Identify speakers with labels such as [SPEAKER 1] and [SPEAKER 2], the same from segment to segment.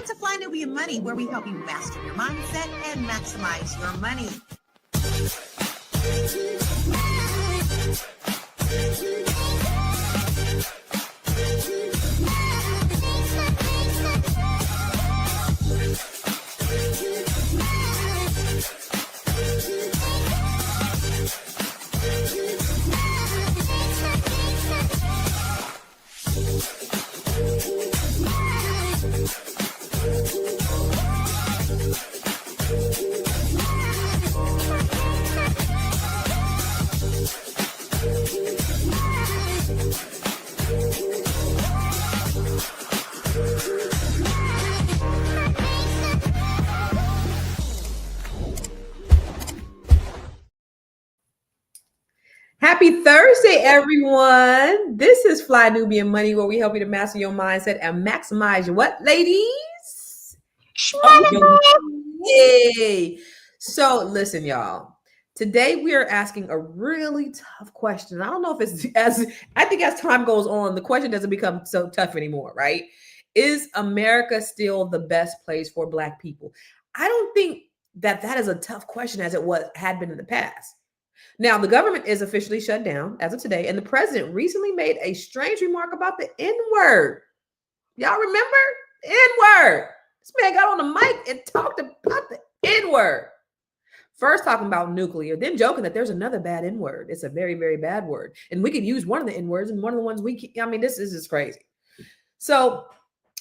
[SPEAKER 1] Welcome to Fly Nubian Money, where we help you master your mindset and maximize your money.
[SPEAKER 2] Happy Thursday, everyone. This is Fly Nubian Money, where we help you to master your mindset and maximize your what, ladies? Hey. So listen, y'all. Today we are asking a really tough question. I don't know if it's I think as time goes on, the question doesn't become so tough anymore, right? Is America still the best place for Black people? I don't think that is a tough question as it had been in the past. Now, the government is officially shut down as of today, and the president recently made a strange remark about the N-word. Y'all remember? N-word. This man got on the mic and talked about the N-word. First talking about nuclear, then joking that there's another bad N-word. It's a very, very bad word. And we could use one of the N-words and one of the ones this is just crazy. So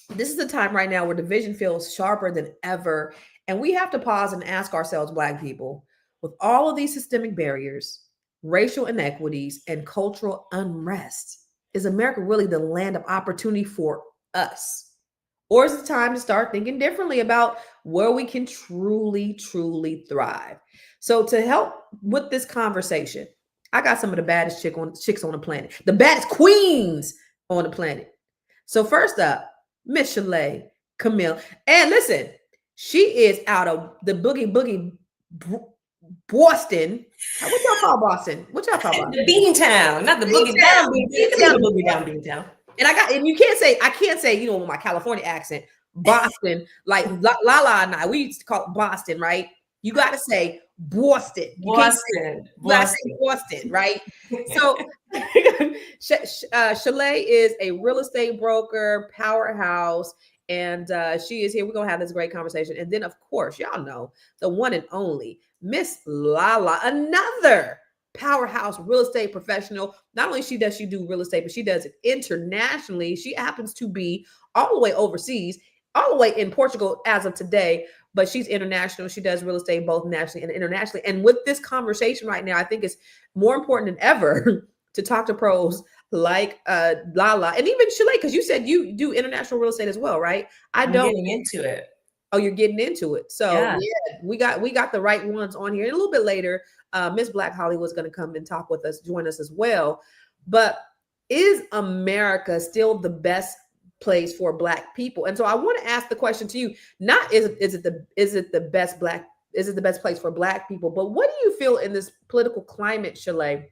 [SPEAKER 2] this is the time right now where division feels sharper than ever. And we have to pause and ask ourselves, Black people, with all of these systemic barriers, racial inequities, and cultural unrest, is America really the land of opportunity for us? Or is it time to start thinking differently about where we can truly, truly thrive? So to help with this conversation, I got some of the baddest chicks on the planet, the baddest queens on the planet. So first up, Miss Shalaye, Camille. And listen, she is out of the boogie Boston. What y'all call Boston? What y'all call Boston?
[SPEAKER 3] The Beantown, not the Boogie Down Beantown. Boogie Down Beantown.
[SPEAKER 2] And I can't say, with my California accent, Boston, like Lala and I, we used to call it Boston, right? You got to say Boston.
[SPEAKER 3] Boston,
[SPEAKER 2] right? So Shalaye is a real estate broker, powerhouse, and she is here. We're going to have this great conversation. And then, of course, y'all know the one and only Miss Lala, another powerhouse real estate professional. Not only does she do real estate, but she does it internationally. She happens to be all the way overseas, all the way in Portugal as of today, but she's international. She does real estate both nationally and internationally. And with this conversation right now, I think it's more important than ever to talk to pros like Lala and even Shalaye, because you said you do international real estate as well, right?
[SPEAKER 3] I'm getting into it.
[SPEAKER 2] Oh, you're getting into it. So yeah, we got the right ones on here. And a little bit later, Miss Black Hollywood's going to come and talk with us, join us as well. But is America still the best place for Black people? And so I want to ask the question to you: not is it the best place for Black people, but what do you feel in this political climate, Shalaye,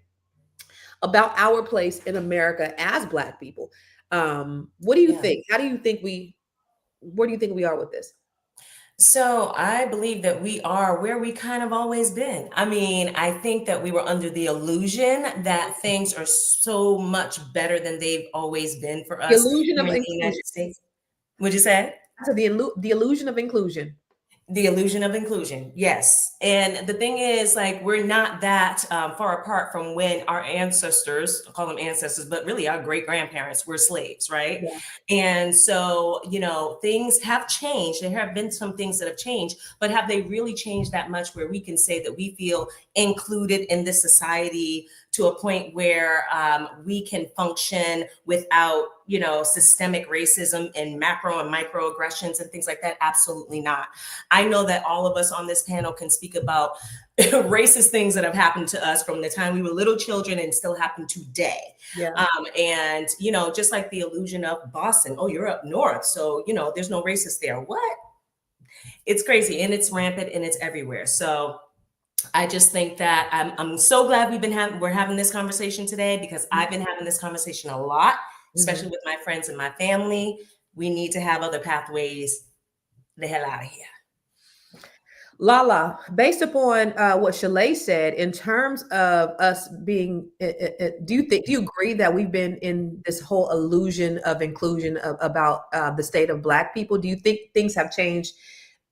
[SPEAKER 2] about our place in America as Black people? What do you think? Where do you think we are with this?
[SPEAKER 3] So I believe that we are where we kind of always been. I mean, I think that we were under the illusion that things are so much better than they've always been for us.
[SPEAKER 2] The illusion of inclusion.
[SPEAKER 3] The United States. What'd you say?
[SPEAKER 2] So the illusion of inclusion.
[SPEAKER 3] The illusion of inclusion. Yes. And the thing is, like, we're not that far apart from when our ancestors, I'll call them ancestors, but really our great grandparents were slaves, right?
[SPEAKER 2] Yeah.
[SPEAKER 3] And so, things have changed. There have been some things that have changed, but have they really changed that much where we can say that we feel included in this society to a point where we can function without, systemic racism and macro and microaggressions and things like that? Absolutely not. I know that all of us on this panel can speak about racist things that have happened to us from the time we were little children and still happen today.
[SPEAKER 2] Yeah.
[SPEAKER 3] And, just like the illusion of Boston, oh, you're up north, so, there's no racist there. What? It's crazy, and it's rampant, and it's everywhere. So I just think that I'm so glad we're having this conversation today, because I've been having this conversation a lot, especially with my friends and my family. We need to have other pathways the hell out of here.
[SPEAKER 2] Lala, based upon what Shalaye said, in terms of us being, do you agree that we've been in this whole illusion of inclusion about the state of Black people? Do you think things have changed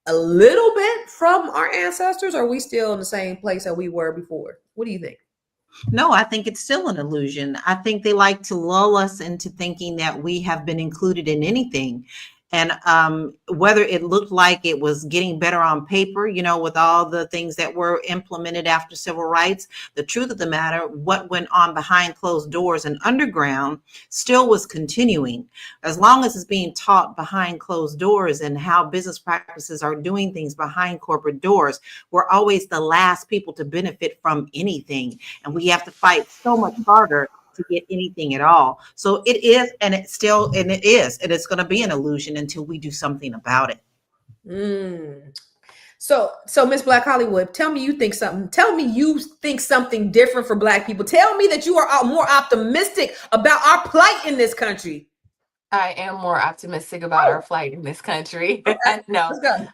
[SPEAKER 2] a little bit from our ancestors, or are we still in the same place that we were before? What do you think?
[SPEAKER 1] No, I think it's still an illusion. I think they like to lull us into thinking that we have been included in anything. And whether it looked like it was getting better on paper, with all the things that were implemented after civil rights, the truth of the matter, what went on behind closed doors and underground still was continuing. As long as it's being taught behind closed doors and how business practices are doing things behind corporate doors, we're always the last people to benefit from anything. And we have to fight so much harder to get anything at all. So it is, and it is, and it's going to be an illusion until we do something about it.
[SPEAKER 2] Mm. So Miss Black Hollywood, tell me you think something. Tell me you think something different for Black people. Tell me that you are more optimistic about our plight in this country.
[SPEAKER 4] I am more optimistic about our flight in this country. No,
[SPEAKER 2] Let's go.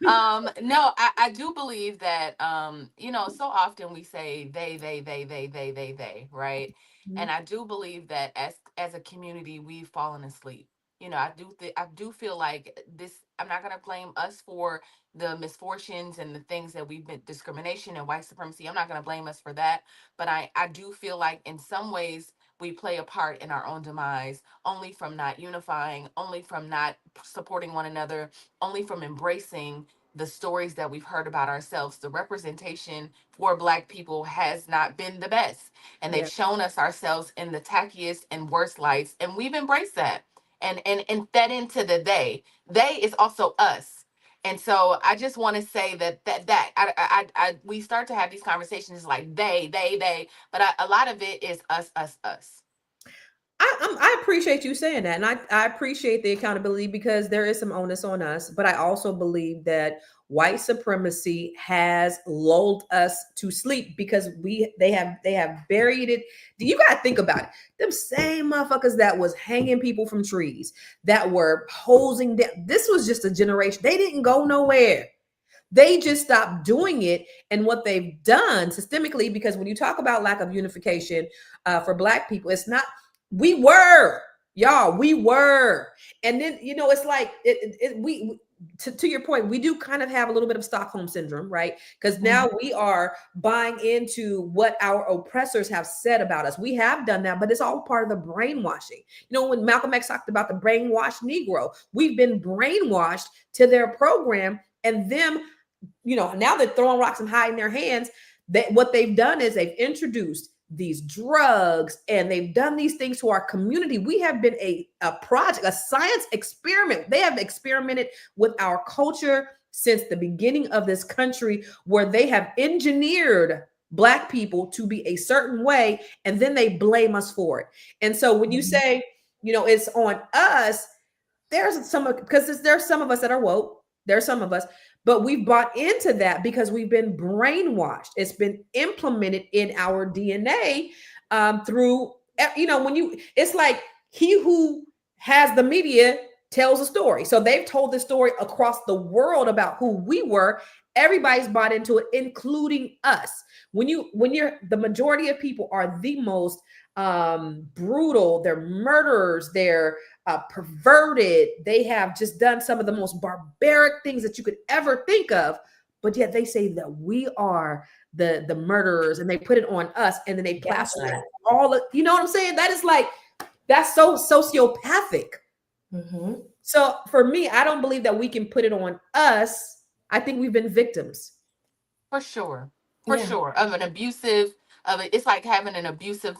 [SPEAKER 4] no, I do believe that, so often we say they, right? And I do believe that as a community, we've fallen asleep. I do feel like this. I'm not gonna blame us for the misfortunes and the things that we've been discrimination and white supremacy. I'm not gonna blame us for that, but I do feel like in some ways we play a part in our own demise only from not unifying, only from not supporting one another, only from embracing the stories that we've heard about ourselves. The representation for Black people has not been the best. And they've shown us ourselves in the tackiest and worst lights. And we've embraced that and fed into the they. They is also us. And so I just want to say that we start to have these conversations like they, but a lot of it is us.
[SPEAKER 2] I appreciate you saying that, and I appreciate the accountability because there is some onus on us. But I also believe that white supremacy has lulled us to sleep because they have buried it. You got to think about it. Them same motherfuckers that was hanging people from trees, that were posing down. This was just a generation. They didn't go nowhere. They just stopped doing it. And what they've done systemically, because when you talk about lack of unification for Black people, it's not. We were, y'all, we were. And then, it's like, to your point, we do kind of have a little bit of Stockholm syndrome, right? Because now we are buying into what our oppressors have said about us. We have done that, but it's all part of the brainwashing. When Malcolm X talked about the brainwashed Negro, we've been brainwashed to their program, and them, now they're throwing rocks and hiding their hands. What they've done is they've introduced these drugs, and they've done these things to our community. We have been a project, a science experiment. They have experimented with our culture since the beginning of this country, where they have engineered Black people to be a certain way, and then they blame us for it. And so when you say, it's on us, there's some of us that are woke. There's some of us, but we've bought into that because we've been brainwashed. It's been implemented in our DNA through, it's like he who has the media tells a story. So they've told this story across the world about who we were. Everybody's bought into it, including us. When the majority of people are the most brutal, they're murderers, they're perverted, they have just done some of the most barbaric things that you could ever think of, but yet they say that we are the murderers, and they put it on us, and then they plaster all of, you know what I'm saying? That's so sociopathic. So for me, I don't believe that we can put it on us. I think we've been victims.
[SPEAKER 4] For sure of an abusive it's like having an abusive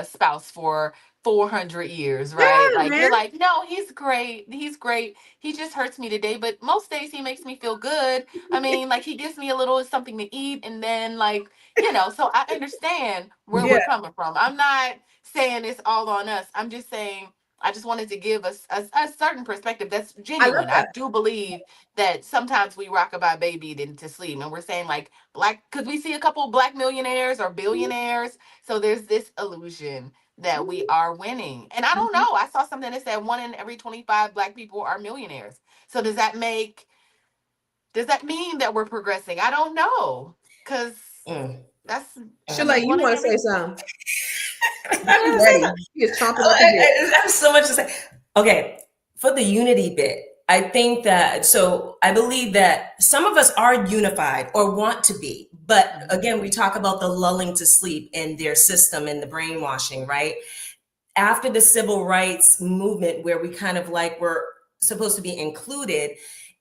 [SPEAKER 4] spouse for 400 years, right?
[SPEAKER 2] Yeah,
[SPEAKER 4] like
[SPEAKER 2] man.
[SPEAKER 4] You're like, no, he's great, he just hurts me today, but most days he makes me feel good. I mean, like, he gives me a little something to eat, and then, like, so I understand where we're coming from. I'm not saying it's all on us. I'm just saying I just wanted to give us a certain perspective that's genuine. I do believe that sometimes we rockabye babied into sleep, and we're saying, like, Black, because we see a couple of Black millionaires or billionaires. So there's this illusion that we are winning. And I don't know. I saw something that said 1 in every 25 Black people are millionaires. So does that make Does that mean that we're progressing? I don't know. Because
[SPEAKER 3] Mm.
[SPEAKER 4] that's
[SPEAKER 2] Shalaye, you
[SPEAKER 4] wanna
[SPEAKER 2] want
[SPEAKER 4] hear
[SPEAKER 2] to
[SPEAKER 4] me?
[SPEAKER 2] say something? She's ready. She is chomping at the bit.
[SPEAKER 3] I have so much to say. Okay, for the unity bit, I think that, so I believe that some of us are unified or want to be. But again, we talk about the lulling to sleep in their system and the brainwashing, right? After the civil rights movement, where we kind of like were supposed to be included,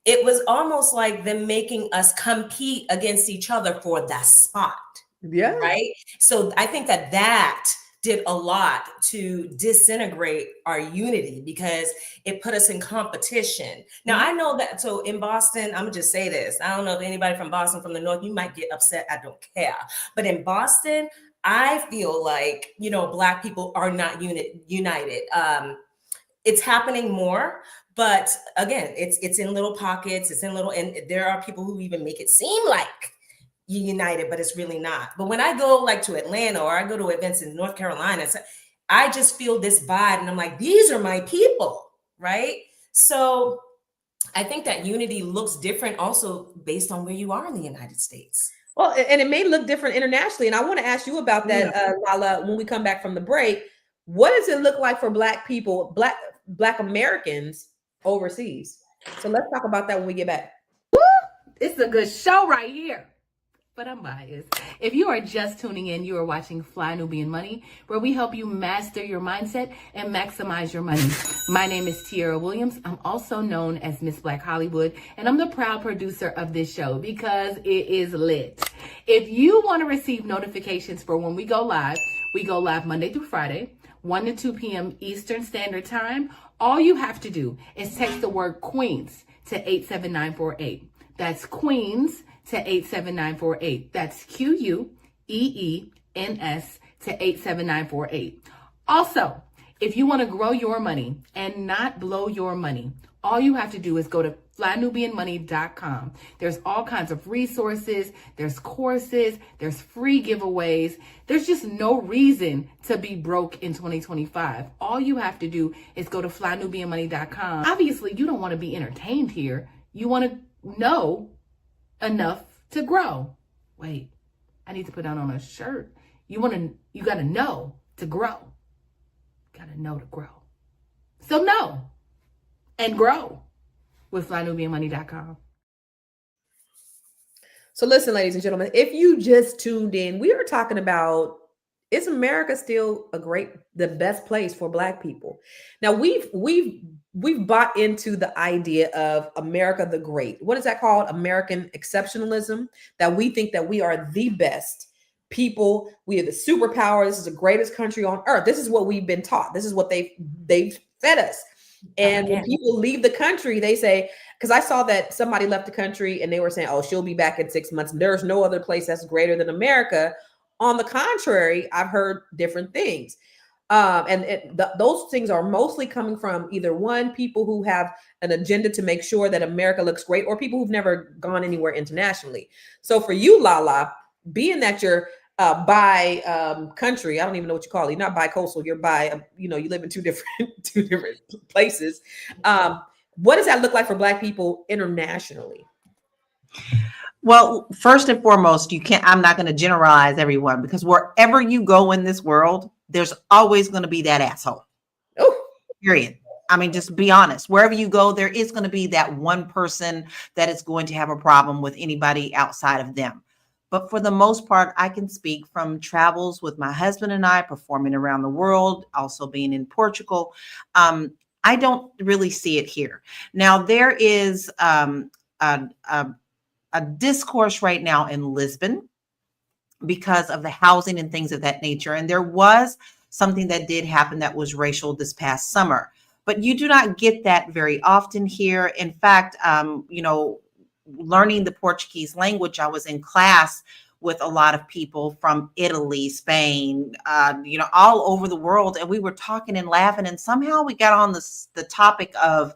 [SPEAKER 3] it was almost like them making us compete against each other for that spot.
[SPEAKER 2] Yeah.
[SPEAKER 3] Right. So I think that that did a lot to disintegrate our unity because it put us in competition. Now, I know that. So in Boston, I'm gonna just say this. I don't know if anybody from Boston, from the North, you might get upset. I don't care. But in Boston, I feel like, Black people are not united. It's happening more. But again, it's in little pockets. It's in little, and there are people who even make it seem like united, but it's really not. But when I go like to Atlanta or I go to events in North Carolina, I just feel this vibe and I'm like, these are my people, right? So I think that unity looks different also based on where you are in the United States.
[SPEAKER 2] Well, and it may look different internationally. And I want to ask you about that, Lala, when we come back from the break. What does it look like for Black people, Black Americans overseas? So let's talk about that when we get back.
[SPEAKER 5] It's a good show right here. But I'm biased. If you are just tuning in, you are watching Fly Nubian Money, where we help you master your mindset and maximize your money. My name is Tiara Williams. I'm also known as Miss Black Hollywood, and I'm the proud producer of this show because it is lit. If you want to receive notifications for when we go live Monday through Friday, 1 to 2 p.m. Eastern Standard Time. All you have to do is text the word Queens to 87948. That's Queens to 87948. That's QUEENS to 87948. Also, if you want to grow your money and not blow your money, all you have to do is go to flynubianmoney.com. There's all kinds of resources, there's courses, there's free giveaways. There's just no reason to be broke in 2025. All you have to do is go to flynubianmoney.com. Obviously, you don't want to be entertained here. You want to know enough to grow. Wait, I need to put that on a shirt. You got to know to grow. Got to know to grow. So know and grow with flynubianmoney.com.
[SPEAKER 2] So listen, ladies and gentlemen, if you just tuned in, we are talking about, is America still the best place for Black people? Now we've bought into the idea of America the Great. What is that called? American exceptionalism, that we think that we are the best people. We are the superpower. This is the greatest country on earth. This is what we've been taught. This is what they've fed us. And when people leave the country, they say, because I saw that somebody left the country and they were saying, oh, she'll be back in 6 months. There's no other place that's greater than America. On the contrary, I've heard different things. Those things are mostly coming from either one, people who have an agenda to make sure that America looks great, or people who've never gone anywhere internationally. So for you, Lala, being that you're by country, I don't even know what you call it. You're not bi-coastal, you're you live in two different places. What does that look like for Black people internationally?
[SPEAKER 1] Well, first and foremost, I'm not going to generalize everyone, because wherever you go in this world, there's always going to be that asshole.
[SPEAKER 2] Oh,
[SPEAKER 1] period. I mean, just be honest. Wherever you go, there is going to be that one person that is going to have a problem with anybody outside of them. But for the most part, I can speak from travels with my husband and I performing around the world, also being in Portugal. I don't really see it here. Now, there is a discourse right now in Lisbon because of the housing and things of that nature. And there was something that did happen that was racial this past summer, but you do not get that very often here. In fact, learning the Portuguese language, I was in class with a lot of people from Italy, Spain, all over the world. And we were talking and laughing, and somehow we got on the topic of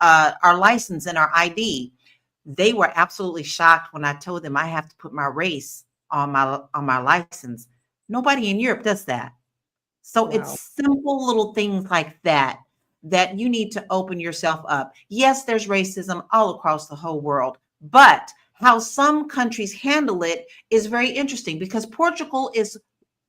[SPEAKER 1] our license and our ID. They were absolutely shocked when I told them I have to put my race on my license. Nobody in Europe does that. So
[SPEAKER 2] Wow.
[SPEAKER 1] It's simple little things like that you need to open yourself up. Yes, there's racism all across the whole world, But how some countries handle it is very interesting, because Portugal is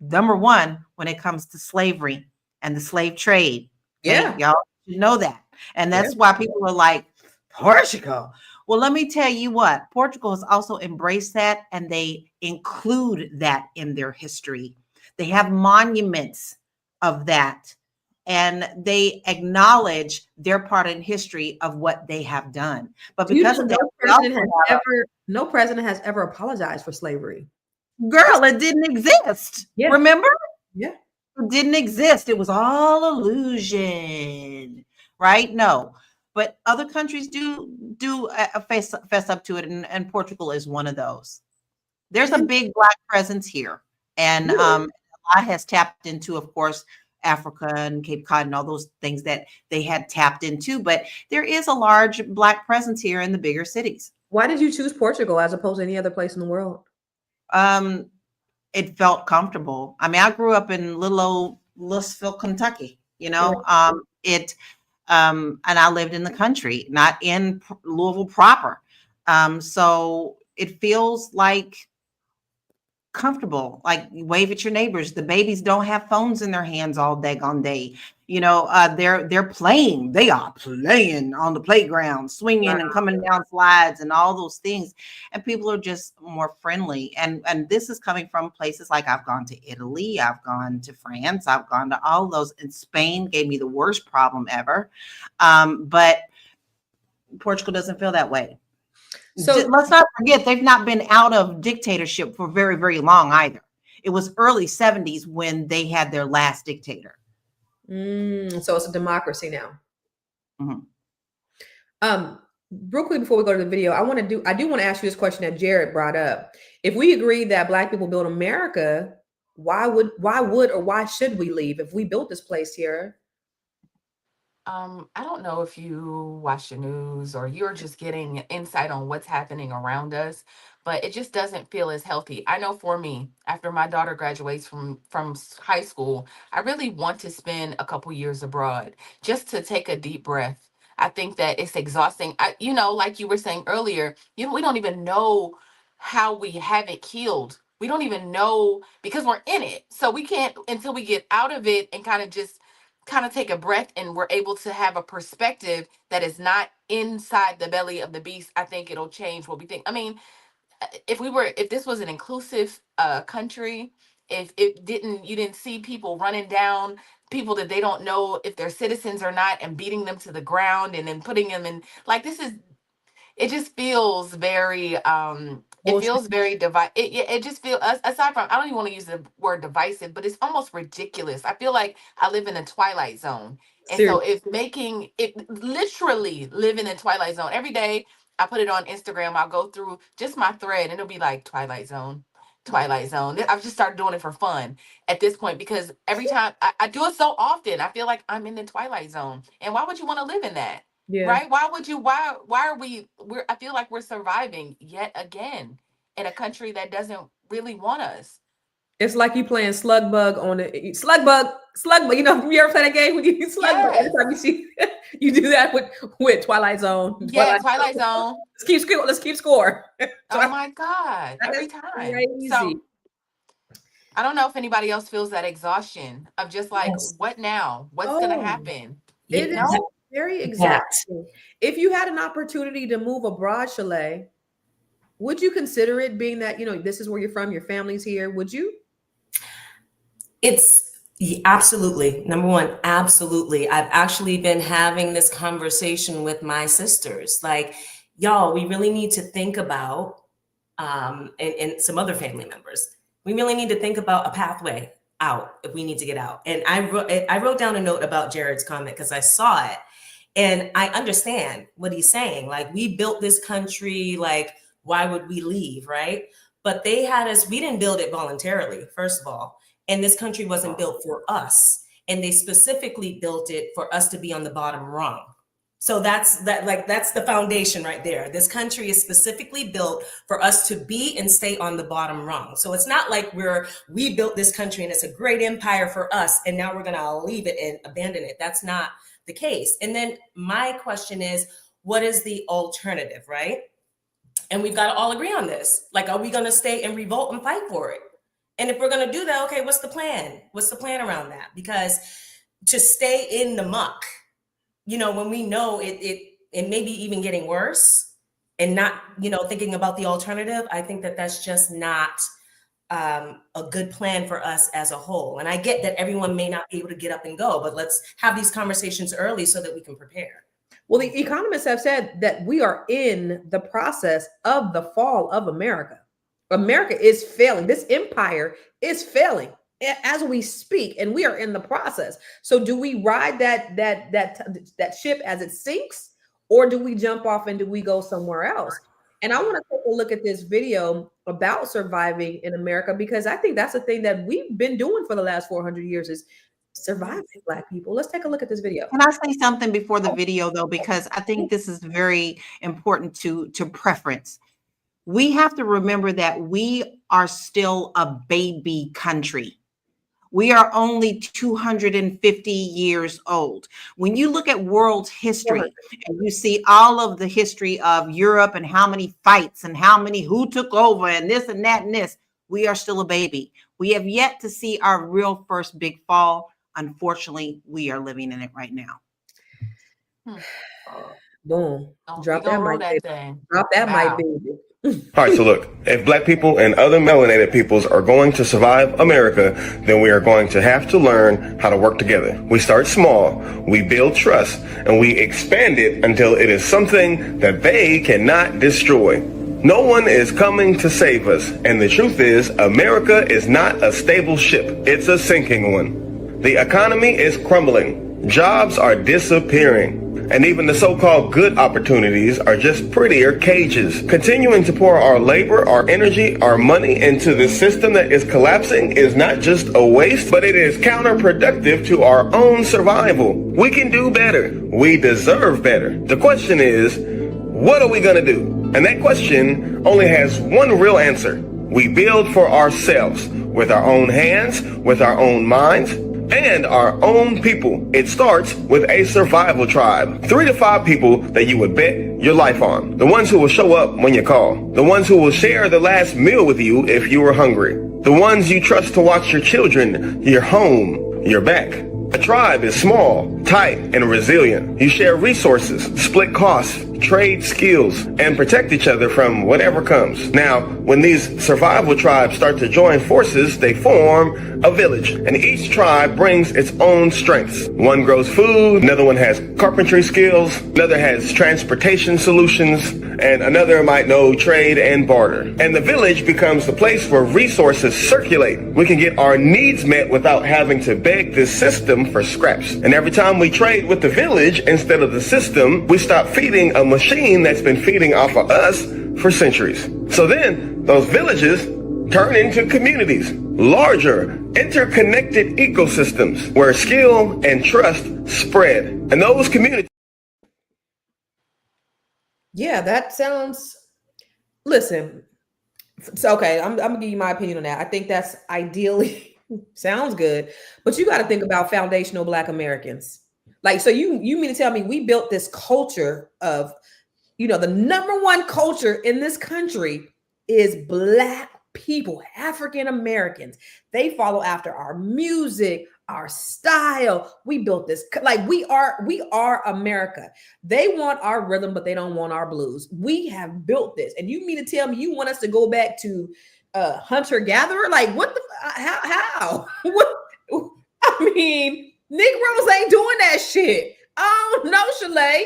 [SPEAKER 1] number one when it comes to slavery and the slave trade. Okay,
[SPEAKER 2] Yeah.
[SPEAKER 1] y'all should know that. And
[SPEAKER 2] Yeah.
[SPEAKER 1] that's why people are like, Portugal. Well, let me tell you what, Portugal has also embraced that, and they include that in their history. They have monuments of that, and they acknowledge their part in history of what they have done. But
[SPEAKER 2] Do you
[SPEAKER 1] because
[SPEAKER 2] know
[SPEAKER 1] of that, we also have
[SPEAKER 2] no president has ever apologized for slavery?
[SPEAKER 1] girl, it didn't exist.
[SPEAKER 2] Yeah.
[SPEAKER 1] Remember?
[SPEAKER 2] Yeah.
[SPEAKER 1] It didn't exist. It was all illusion, right? No, but other countries do fess up to it, and Portugal is one of those. There's a
[SPEAKER 2] And
[SPEAKER 1] big Black presence here, and
[SPEAKER 2] really,
[SPEAKER 1] a lot has tapped into, of course, Africa and Cape Cod and all those things that they had tapped into. But there is a large Black presence here in the bigger cities.
[SPEAKER 2] why did you choose Portugal as opposed to any other place in the world?
[SPEAKER 1] Um, it felt comfortable. I mean, I grew up in little old Louisville, Kentucky.
[SPEAKER 2] Yeah.
[SPEAKER 1] And I lived in the country, not in Louisville proper. So it feels like comfortable, like you wave at your neighbors. The babies don't have phones in their hands all daggone day. They're playing. They are playing on the playground, swinging and coming down slides and all those things. And people are just more friendly. And this is coming from places like I've gone to Italy, I've gone to France, I've gone to all those. And Spain gave me the worst problem ever. But Portugal doesn't feel that way.
[SPEAKER 2] So
[SPEAKER 1] Let's not forget, they've not been out of dictatorship for very, very long either. It was early 70s when they had their last dictator.
[SPEAKER 2] so it's a democracy now.
[SPEAKER 1] Mhm.
[SPEAKER 2] Real quick before we go to the video, I do want to ask you this question that Jared brought up. If we agree that Black people build America, why should we leave if we built this place here?
[SPEAKER 4] I don't know if you watch the news or you're just getting insight on what's happening around us, but it just doesn't feel as healthy. I know for me, after my daughter graduates from high school, I really want to spend a couple years abroad just to take a deep breath. I think that it's exhausting. Like you were saying earlier, we don't even know how we have it healed. We don't even know because we're in it. So we can't until we get out of it and kind of take a breath and we're able to have a perspective that is not inside the belly of the beast. I think it'll change what we think. I mean, if this was an inclusive country, if you didn't see people running down people that they don't know if they're citizens or not and beating them to the ground and then putting them in, like, it just feels very it
[SPEAKER 2] Bullshit.
[SPEAKER 4] feels very it just feels, aside from, I don't even want to use the word divisive, but it's almost ridiculous. I feel like I live in a twilight zone. And so
[SPEAKER 2] Seriously.
[SPEAKER 4] if making it literally live in a twilight zone every day, I put it on Instagram, I'll go through just my thread and it'll be like Twilight Zone, Twilight Zone. I've just started doing it for fun at this point because every time I do it so often, I feel like I'm in the Twilight Zone. And why would you want to live in that?
[SPEAKER 2] Yeah.
[SPEAKER 4] Right? Why are I feel like we're surviving yet again in a country that doesn't really want us.
[SPEAKER 2] It's like you playing slug bug on the slug bug. You ever play that game when you slug bug? Every
[SPEAKER 4] Yes.
[SPEAKER 2] time you see, you do that with Twilight Zone.
[SPEAKER 4] Yeah, Twilight Zone.
[SPEAKER 2] Let's keep score.
[SPEAKER 4] Oh my God.
[SPEAKER 2] That
[SPEAKER 4] Every
[SPEAKER 2] is
[SPEAKER 4] time.
[SPEAKER 2] crazy.
[SPEAKER 4] So I don't know if anybody else feels that exhaustion of just like,
[SPEAKER 3] Yes.
[SPEAKER 4] what now? What's
[SPEAKER 2] Oh.
[SPEAKER 4] gonna happen?
[SPEAKER 2] It
[SPEAKER 3] Yeah.
[SPEAKER 2] is very exhausting. If you had an opportunity to move abroad, Shalaye, would you consider it, being that this is where you're from, your family's here? Would you?
[SPEAKER 3] It's absolutely, number one, absolutely. I've actually been having this conversation with my sisters. Like, y'all, we really need to think about, and some other family members, we really need to think about a pathway out if we need to get out. And I wrote down a note about Jared's comment because I saw it. And I understand what he's saying. Like, we built this country, like, why would we leave, right? But they had us, we didn't build it voluntarily, first of all. And this country wasn't built for us. And they specifically built it for us to be on the bottom rung. So that's the foundation right there. This country is specifically built for us to be and stay on the bottom rung. So it's not like we built this country and it's a great empire for us and now we're gonna leave it and abandon it. That's not the case. And then my question is, what is the alternative, right? And we've got to all agree on this. Like, are we going to stay and revolt and fight for it? And if we're going to do that, okay, what's the plan? What's the plan around that? Because to stay in the muck, you know, when we know it may be even getting worse and not, you know, thinking about the alternative, I think that that's just not a good plan for us as a whole. And I get that everyone may not be able to get up and go, but let's have these conversations early so that we can prepare.
[SPEAKER 2] Well, the economists have said that we are in the process of the fall of America. America is failing. This empire is failing as we speak, and we are in the process. So do we ride that ship as it sinks, or do we jump off and do we go somewhere else? And I want to take a look at this video about surviving in America, because I think that's the thing that we've been doing for the last 400 years is surviving, Black people. Let's take a look at this video.
[SPEAKER 1] Can I say something before the video, though, because I think this is very important to preference. We have to remember that we are still a baby country. We are only 250 years old. When you look at world history and you see all of the history of Europe and how many fights and how many who took over and this and that and this, we are still a baby. We have yet to see our real first big fall. Unfortunately, we are living in it right now.
[SPEAKER 2] Boom.
[SPEAKER 4] Oh,
[SPEAKER 2] Drop
[SPEAKER 4] we
[SPEAKER 2] that
[SPEAKER 4] gonna roll
[SPEAKER 2] mic,
[SPEAKER 4] that
[SPEAKER 2] baby.
[SPEAKER 4] thing.
[SPEAKER 2] Drop that
[SPEAKER 4] Wow.
[SPEAKER 2] mic, baby.
[SPEAKER 6] All right, so look, if Black people and other melanated peoples are going to survive America, then we are going to have to learn how to work together. We start small, we build trust, and we expand it until it is something that they cannot destroy. No one is coming to save us, and the truth is, America is not a stable ship, it's a sinking one. The economy is crumbling, jobs are disappearing, and even the so-called good opportunities are just prettier cages. Continuing to pour our labor, our energy, our money into this system that is collapsing is not just a waste, but it is counterproductive to our own survival. We can do better. We deserve better. The question is, what are we gonna do? And that question only has one real answer. We build for ourselves, with our own hands, with our own minds, and our own people. It starts with a survival tribe. 3 to 5 people that you would bet your life on. The ones who will show up when you call. The ones who will share the last meal with you if you were hungry. The ones you trust to watch your children, your home, your back. A tribe is small, tight, and resilient. You share resources, split costs, trade skills, and protect each other from whatever comes. Now, when these survival tribes start to join forces, they form a village, and each tribe brings its own strengths. One grows food, another one has carpentry skills, another has transportation solutions, and another might know trade and barter. And the village becomes the place where resources circulate. We can get our needs met without having to beg this system for scraps. And every time we trade with the village instead of the system, we stop feeding a machine that's been feeding off of us for centuries. So then those villages turn into communities, larger, interconnected ecosystems where skill and trust spread. And those communities.
[SPEAKER 2] Yeah, that sounds. Listen, so okay, I'm gonna give you my opinion on that. I think that's ideally sounds good, but you got to think about foundational Black Americans. Like, so you mean to tell me we built this culture of, you know, the number one culture in this country is Black people, African Americans. They follow after our music, our style. We built this, like we are America. They want our rhythm, but they don't want our blues. We have built this. And you mean to tell me you want us to go back to hunter-gatherer? Like what the, how? What? I mean, Negroes ain't doing that shit. Oh no, Shalaye.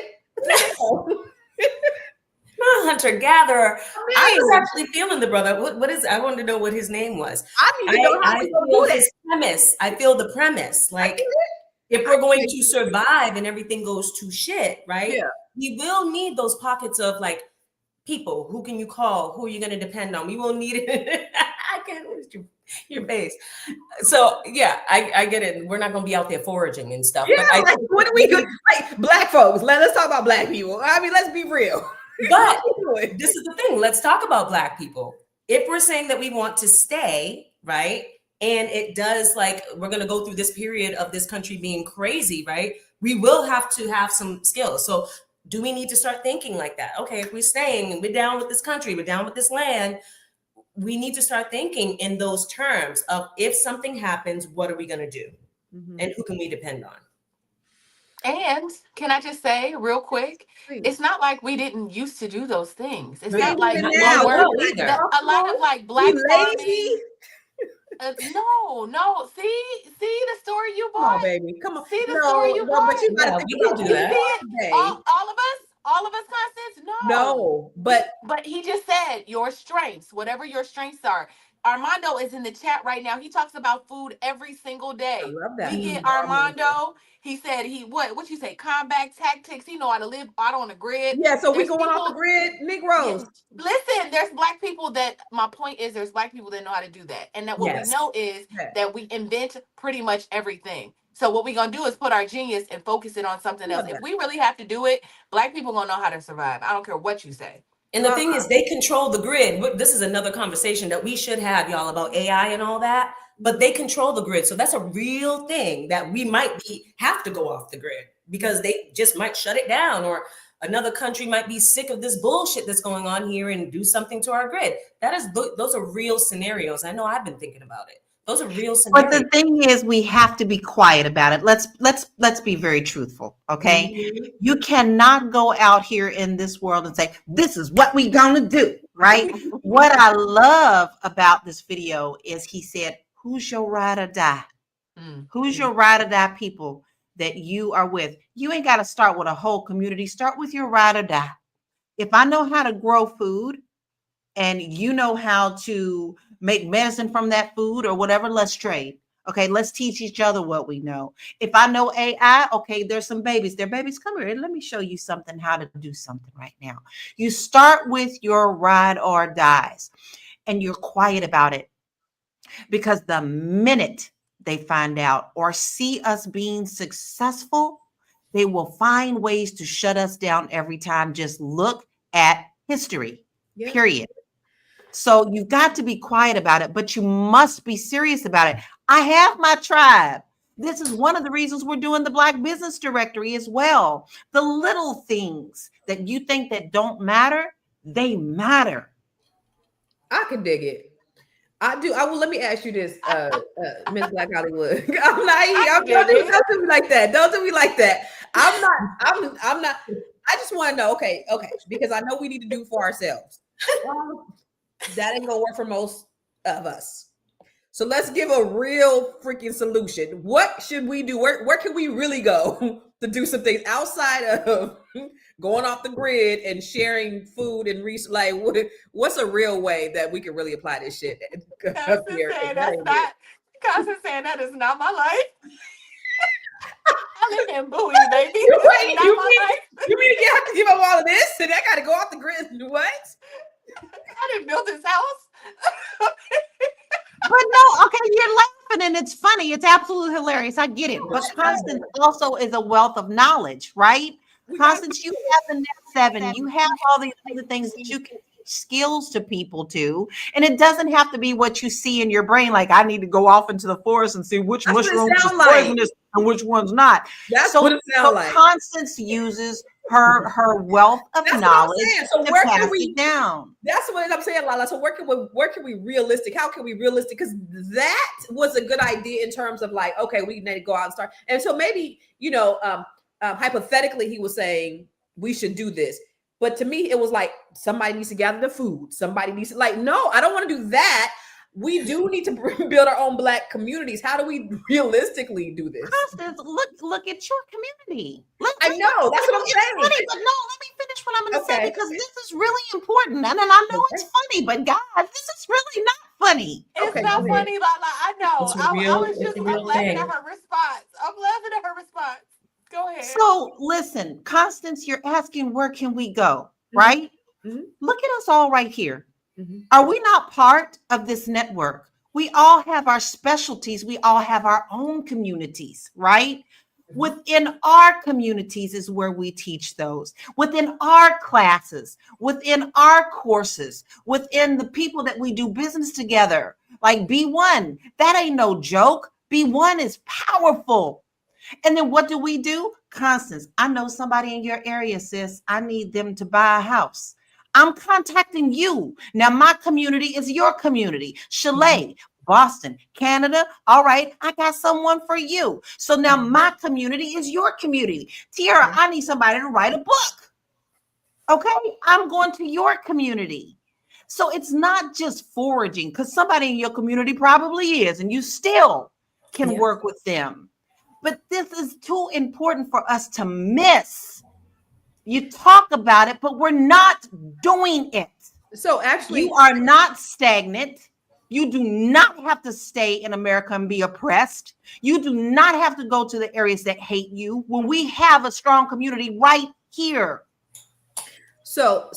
[SPEAKER 3] Not hunter-gatherer. I was actually feeling the brother. What is, I wanted to know what his name was.
[SPEAKER 2] I need to know how to
[SPEAKER 3] feel
[SPEAKER 2] do
[SPEAKER 3] his premise. I feel the premise. Like, if we're going to survive and everything goes to shit, right?
[SPEAKER 2] Yeah.
[SPEAKER 3] We will need those pockets of like people. Who can you call? Who are you going to depend on? We will need it. I can't lose your base. So yeah, I get it. We're not going to be out there foraging and stuff.
[SPEAKER 2] Yeah,
[SPEAKER 3] but
[SPEAKER 2] like, what are we doing? Like, Black folks. Let's talk about Black people. I mean, let's be real.
[SPEAKER 3] But this is the thing. Let's talk about Black people. If we're saying that we want to stay, right? And it does, like, we're going to go through this period of this country being crazy, right? We will have to have some skills. So do we need to start thinking like that? Okay, if we're staying and we're down with this country, we're down with this land, we need to start thinking in those terms of if something happens, what are we going to do? And who can we depend on?
[SPEAKER 4] And can I just say real quick,
[SPEAKER 2] Please.
[SPEAKER 4] it's not like we didn't used to do those things. It's
[SPEAKER 3] We
[SPEAKER 4] not like
[SPEAKER 2] even
[SPEAKER 4] we
[SPEAKER 2] now,
[SPEAKER 4] weren't.
[SPEAKER 3] no, either.
[SPEAKER 4] A lot of like black
[SPEAKER 2] We
[SPEAKER 4] farming.
[SPEAKER 2] lazy.
[SPEAKER 4] No. See the story you
[SPEAKER 2] Come on,
[SPEAKER 4] bought.
[SPEAKER 2] baby. Come on.
[SPEAKER 4] See the story you bought.
[SPEAKER 2] But you gotta
[SPEAKER 3] Yeah,
[SPEAKER 2] think
[SPEAKER 3] we
[SPEAKER 2] about
[SPEAKER 3] can do
[SPEAKER 2] it.
[SPEAKER 3] that.
[SPEAKER 4] All of us, Constance.
[SPEAKER 2] No, but
[SPEAKER 4] he just said your strengths, whatever your strengths are. Armando is in the chat right now. He talks about food every single day.
[SPEAKER 2] I love that.
[SPEAKER 4] We get Armando. He said what you say, combat tactics. He know how to live out on the grid.
[SPEAKER 2] yeah, so we
[SPEAKER 4] There's
[SPEAKER 2] going off
[SPEAKER 4] people-
[SPEAKER 2] the grid, Negroes.
[SPEAKER 4] Listen, there's black people that, my point is there's black people that know how to do that. And that what
[SPEAKER 3] Yes.
[SPEAKER 4] we know is
[SPEAKER 2] Yeah.
[SPEAKER 4] that we invent pretty much everything. So what we're going to do is put our genius and focus it on something else.
[SPEAKER 2] Love
[SPEAKER 4] If we really have to do it, black people going to know how to survive. I don't care what you say.
[SPEAKER 3] And the thing is, they control the grid. This is another conversation that we should have, y'all, about AI and all that. But they control the grid. So that's a real thing that we might have to go off the grid because they just might shut it down, or another country might be sick of this bullshit that's going on here and do something to our grid. Those are real scenarios. I know I've been thinking about it. Those are real scenarios.
[SPEAKER 1] But the thing is, we have to be quiet about it. Let's be very truthful, okay? You cannot go out here in this world and say, this is what we gonna do, right? What I love about this video is he said, who's your ride or die? Who's your ride or die people that you are with? You ain't got to start with a whole community. Start with your ride or die. If I know how to grow food and you know how to make medicine from that food or whatever, let's trade. Okay, let's teach each other what we know. If I know AI, okay, there's some babies. They're babies. Come here. Let me show you something, how to do something right now. You start with your ride or dies and you're quiet about it, because the minute they find out or see us being successful, they will find ways to shut us down every time. Just look at history, period. So you've got to be quiet about it, but you must be serious about it. I have my tribe. This is one of the reasons we're doing the Black Business Directory as well. The little things that you think that don't matter, they matter.
[SPEAKER 2] I can dig it. I do. I will. Let me ask you this, Miss Black Hollywood. Don't do me like that. Don't do me like that. I'm not. I just want to know. Okay. Because I know we need to do for ourselves. That ain't gonna work for most of us. So let's give a real freaking solution. What should we do? Where can we really go to do some things outside of going off the grid and sharing food and research? Like, what's a real way that we can really apply this shit up here?
[SPEAKER 4] Constance saying that is not my life. I live in Bowie, baby.
[SPEAKER 2] You mean you have to give up all of this and I got to go off the grid and do what?
[SPEAKER 4] I didn't build this house.
[SPEAKER 1] But no, okay, you're laughing and it's funny. It's absolutely hilarious. I get it. But Constance also is a wealth of knowledge, right? Constance, you have the Net 7. You have all these other things that you can teach skills to people too. And it doesn't have to be what you see in your brain. Like, I need to go off into the forest and see which mushroom is poisonous and which one's not.
[SPEAKER 2] That's what it sounds like.
[SPEAKER 1] Constance uses her wealth of knowledge
[SPEAKER 2] so
[SPEAKER 1] to
[SPEAKER 2] where
[SPEAKER 1] pass
[SPEAKER 2] can we
[SPEAKER 1] it down.
[SPEAKER 2] That's what I'm saying, Lala. So where can we realistic? How can we realistic? Because that was a good idea in terms of like, okay, we need to go out and start. And so maybe, hypothetically, he was saying we should do this. But to me, it was like somebody needs to gather the food. Somebody needs to no, I don't want to do that. We do need to build our own Black communities. How do we realistically do this?
[SPEAKER 1] Constance, look at your community.
[SPEAKER 2] I know, that's what I'm saying.
[SPEAKER 1] Funny, but no, let me finish what I'm going to say, because this is really important. And I know it's funny, but guys, this is really not funny.
[SPEAKER 4] It's not funny, Lala. I know. I'm laughing at her response. I'm laughing at her response. Go ahead.
[SPEAKER 1] So listen, Constance, you're asking where can we go, right? Mm-hmm. Look at us all right here. Mm-hmm. Are we not part of this network? We all have our specialties. We all have our own communities, right? Mm-hmm. Within our communities is where we teach those. Within our classes, within our courses, within the people that we do business together, like B1. That ain't no joke. B1 is powerful. And then what do? Constance, I know somebody in your area, sis. I need them to buy a house. I'm contacting you. Now, my community is your community. Shalaye, Boston, Canada. All right, I got someone for you. So now my community is your community. Tiara, I need somebody to write a book. Okay, I'm going to your community. So it's not just foraging, because somebody in your community probably is, and you still can work with them. But this is too important for us to miss. You talk about it, but we're not doing it.
[SPEAKER 2] So actually,
[SPEAKER 1] you are not stagnant. You do not have to stay in America and be oppressed. You do not have to go to the areas that hate you when we have a strong community right here.
[SPEAKER 2] So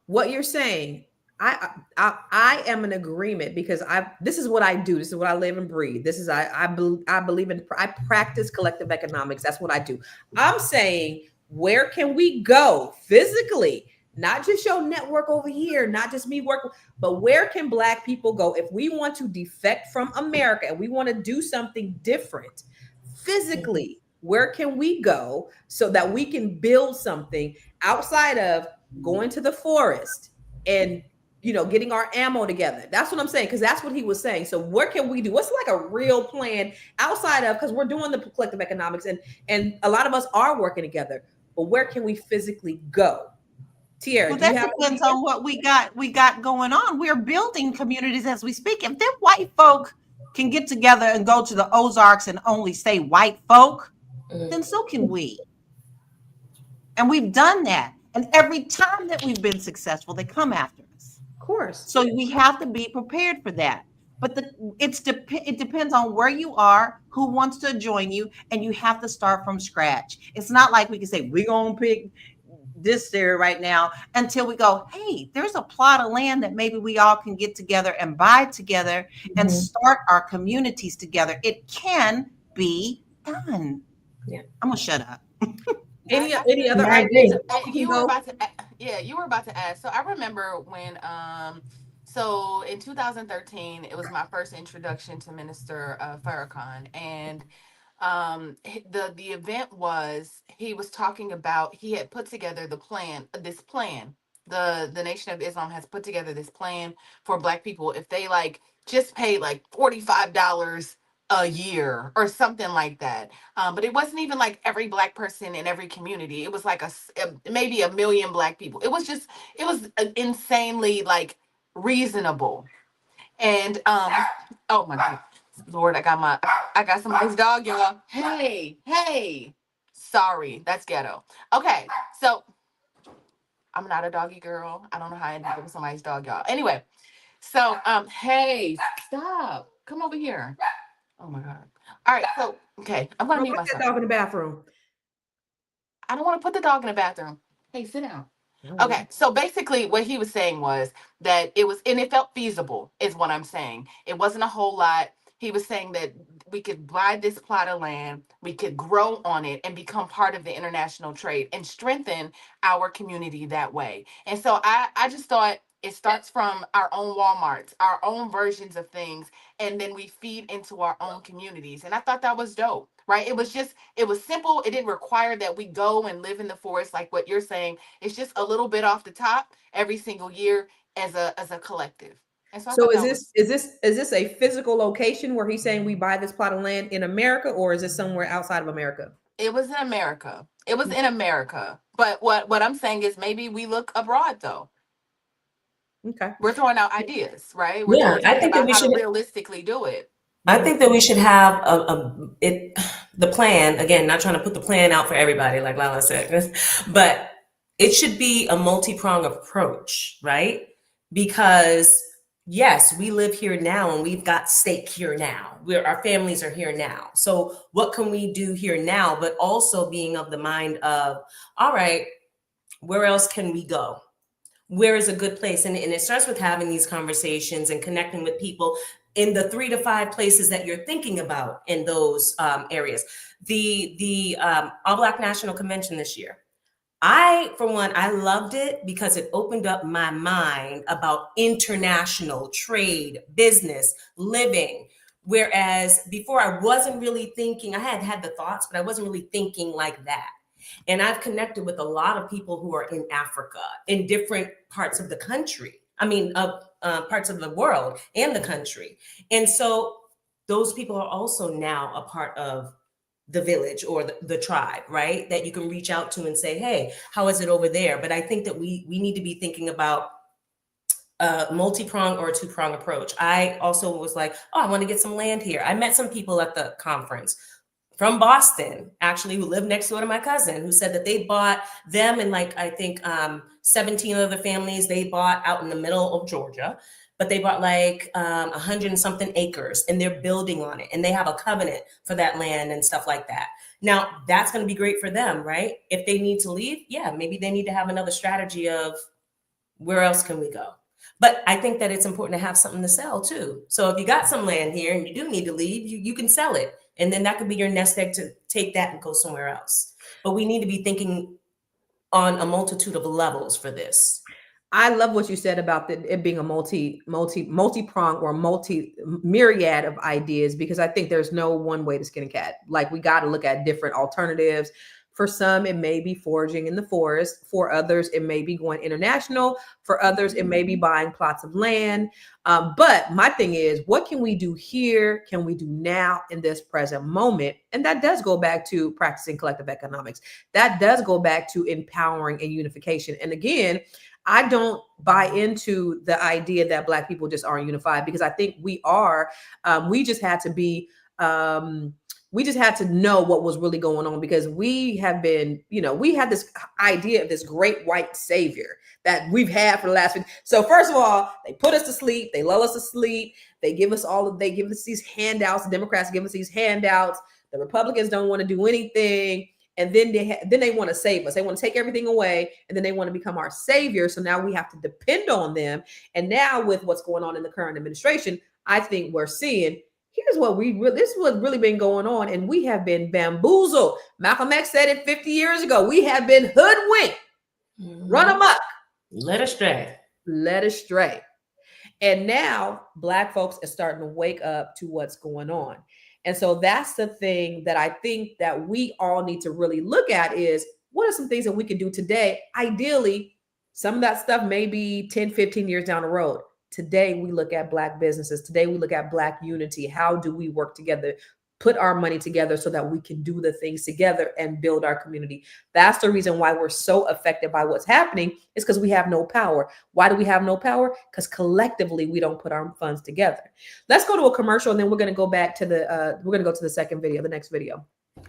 [SPEAKER 2] what you're saying, I am in agreement, because this is what I do. This is what I live and breathe. This is I believe in. I practice collective economics. That's what I do. I'm saying, where can we go physically? Not just your network over here, not just me working, but where can Black people go if we want to defect from America and we want to do something different physically? Where can we go so that we can build something outside of going to the forest and, you know, getting our ammo together? That's what I'm saying, because that's what he was saying. So what can we do? What's like a real plan outside of, because we're doing the collective economics and a lot of us are working together, but where can we physically go? Tiara,
[SPEAKER 1] well, that depends on what we got going on. We're building communities as we speak. If them white folk can get together and go to the Ozarks and only say white folk, then so can we. And we've done that. And every time that we've been successful, they come after us.
[SPEAKER 2] Of course.
[SPEAKER 1] So we have to be prepared for that. But it depends on where you are, who wants to join you, and you have to start from scratch. It's not like we can say, we're going to pick this there right now, until we go, hey, there's a plot of land that maybe we all can get together and buy together and start our communities together. It can be done.
[SPEAKER 3] Yeah.
[SPEAKER 1] I'm gonna shut up.
[SPEAKER 2] Any other ideas?
[SPEAKER 4] You were about to ask. So I remember when so in 2013 it was my first introduction to Minister Farrakhan, and the event was, he was talking about, he had put together the Nation of Islam has put together this plan for Black people if they like just pay like $45 a year or something like that. But it wasn't even like every Black person in every community. It was like maybe 1 million Black people. It was insanely like reasonable. And oh my God, Lord, I got somebody's dog, y'all. Hey. Sorry, that's ghetto. Okay, so I'm not a doggy girl. I don't know how I ended up with somebody's dog, y'all. Anyway, so hey, stop. Come over here. Oh my God. All right, so okay, I'm gonna mute myself.
[SPEAKER 2] Put that dog in the bathroom.
[SPEAKER 4] I don't want to put the dog in the bathroom. Hey, sit down. Okay, so basically what he was saying was that it felt feasible, is what I'm saying. It wasn't a whole lot. He was saying that we could buy this plot of land, we could grow on it and become part of the international trade and strengthen our community that way. And so I just thought, it starts from our own Walmarts, our own versions of things, and then we feed into our own communities. And I thought that was dope, right? It was simple. It didn't require that we go and live in the forest like what you're saying. It's just a little bit off the top every single year as a collective. And
[SPEAKER 2] so is this a physical location where he's saying we buy this plot of land in America, or is it somewhere outside of America?
[SPEAKER 4] It was in America. But what I'm saying is maybe we look abroad though.
[SPEAKER 2] Okay.
[SPEAKER 4] We're throwing out ideas, right?
[SPEAKER 3] I think that we should
[SPEAKER 4] realistically do it.
[SPEAKER 3] I think that we should have the plan, again, not trying to put the plan out for everybody, like Lala said, but it should be a multi-pronged approach, right? Because yes, we live here now and we've got stake here now. Our families are here now. So what can we do here now? But also being of the mind of, all right, where else can we go? Where is a good place? And it starts with having these conversations and connecting with people in the 3 to 5 places that you're thinking about in those areas. The All Black National Convention this year, I loved it because it opened up my mind about international trade, business, living, Whereas before I wasn't really thinking, I had the thoughts, but I wasn't really thinking like that. And I've connected with a lot of people who are in Africa, in different parts of the country. I mean, parts of the world and the country. And so those people are also now a part of the village or the tribe, right? That you can reach out to and say, hey, how is it over there? But I think that we need to be thinking about a multi-prong or a two-prong approach. I also was like, oh, I want to get some land here. I met some people at the conference from Boston, actually, who lived next door to my cousin, who said that they bought them and like, I think 17 other families they bought out in the middle of Georgia, but they bought like 100 and something acres and they're building on it. And they have a covenant for that land and stuff like that. Now, that's going to be great for them, right? If they need to leave, yeah, maybe they need to have another strategy of where else can we go? But I think that it's important to have something to sell too. So if you got some land here and you do need to leave, you can sell it. And then that could be your nest egg to take that and go somewhere else. But we need to be thinking on a multitude of levels for this.
[SPEAKER 2] I love what you said about it being a multi-prong or myriad of ideas, because I think there's no one way to skin a cat. Like, we got to look at different alternatives. For some, it may be foraging in the forest. For others, it may be going international. For others, it may be buying plots of land. But my thing is, what can we do here? Can we do now in this present moment? And that does go back to practicing collective economics. That does go back to empowering and unification. And again, I don't buy into the idea that Black people just aren't unified, because I think we are. We just had to be... we just had to know what was really going on, because we have been, we had this idea of this great white savior that we've had for the last. So first of all, they put us to sleep. They lull us to sleep. They give us these handouts. The Democrats give us these handouts. The Republicans don't want to do anything. And then they want to save us. They want to take everything away, and then they want to become our savior. So now we have to depend on them. And now with what's going on in the current administration, I think we're seeing, here's what this is what's really been going on. And we have been bamboozled. Malcolm X said it 50 years ago. We have been hoodwinked, run amok,
[SPEAKER 3] led astray. And now Black folks are starting to wake up to what's going on. And so that's the thing that I think that we all need to really look at is, what are some things that we can do today? Ideally, some of that stuff may be 10, 15 years down the road. Today, we look at Black businesses. Today, we look at Black unity. How do we work together, put our money together so that we can do the things together and build our community? That's the reason why we're so affected by what's happening, is because we have no power. Why do we have no power? Because collectively, we don't put our funds together. Let's go to a commercial, and then we're going to go back to the second video, the next video.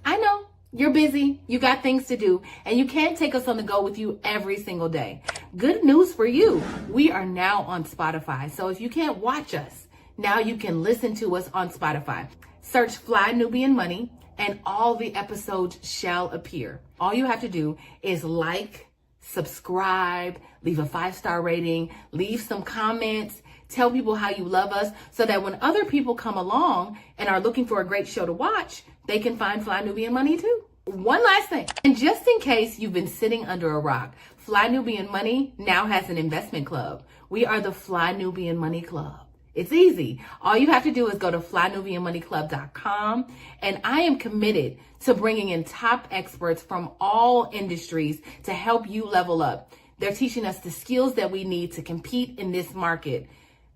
[SPEAKER 5] I know you're busy, you got things to do, and you can't take us on the go with you every single day. Good news for you. We are now on Spotify. So if you can't watch us, now you can listen to us on Spotify. Search Fly Nubian Money and all the episodes shall appear. All you have to do is like, subscribe, leave a 5-star rating, leave some comments, tell people how you love us, so that when other people come along and are looking for a great show to watch, they can find Fly Nubian Money too. One last thing, and just in case you've been sitting under a rock, Fly Nubian Money now has an investment club. We are the Fly Nubian Money Club. It's easy. All you have to do is go to flynubianmoneyclub.com, and I am committed to bringing in top experts from all industries to help you level up. They're teaching us the skills that we need to compete in this market.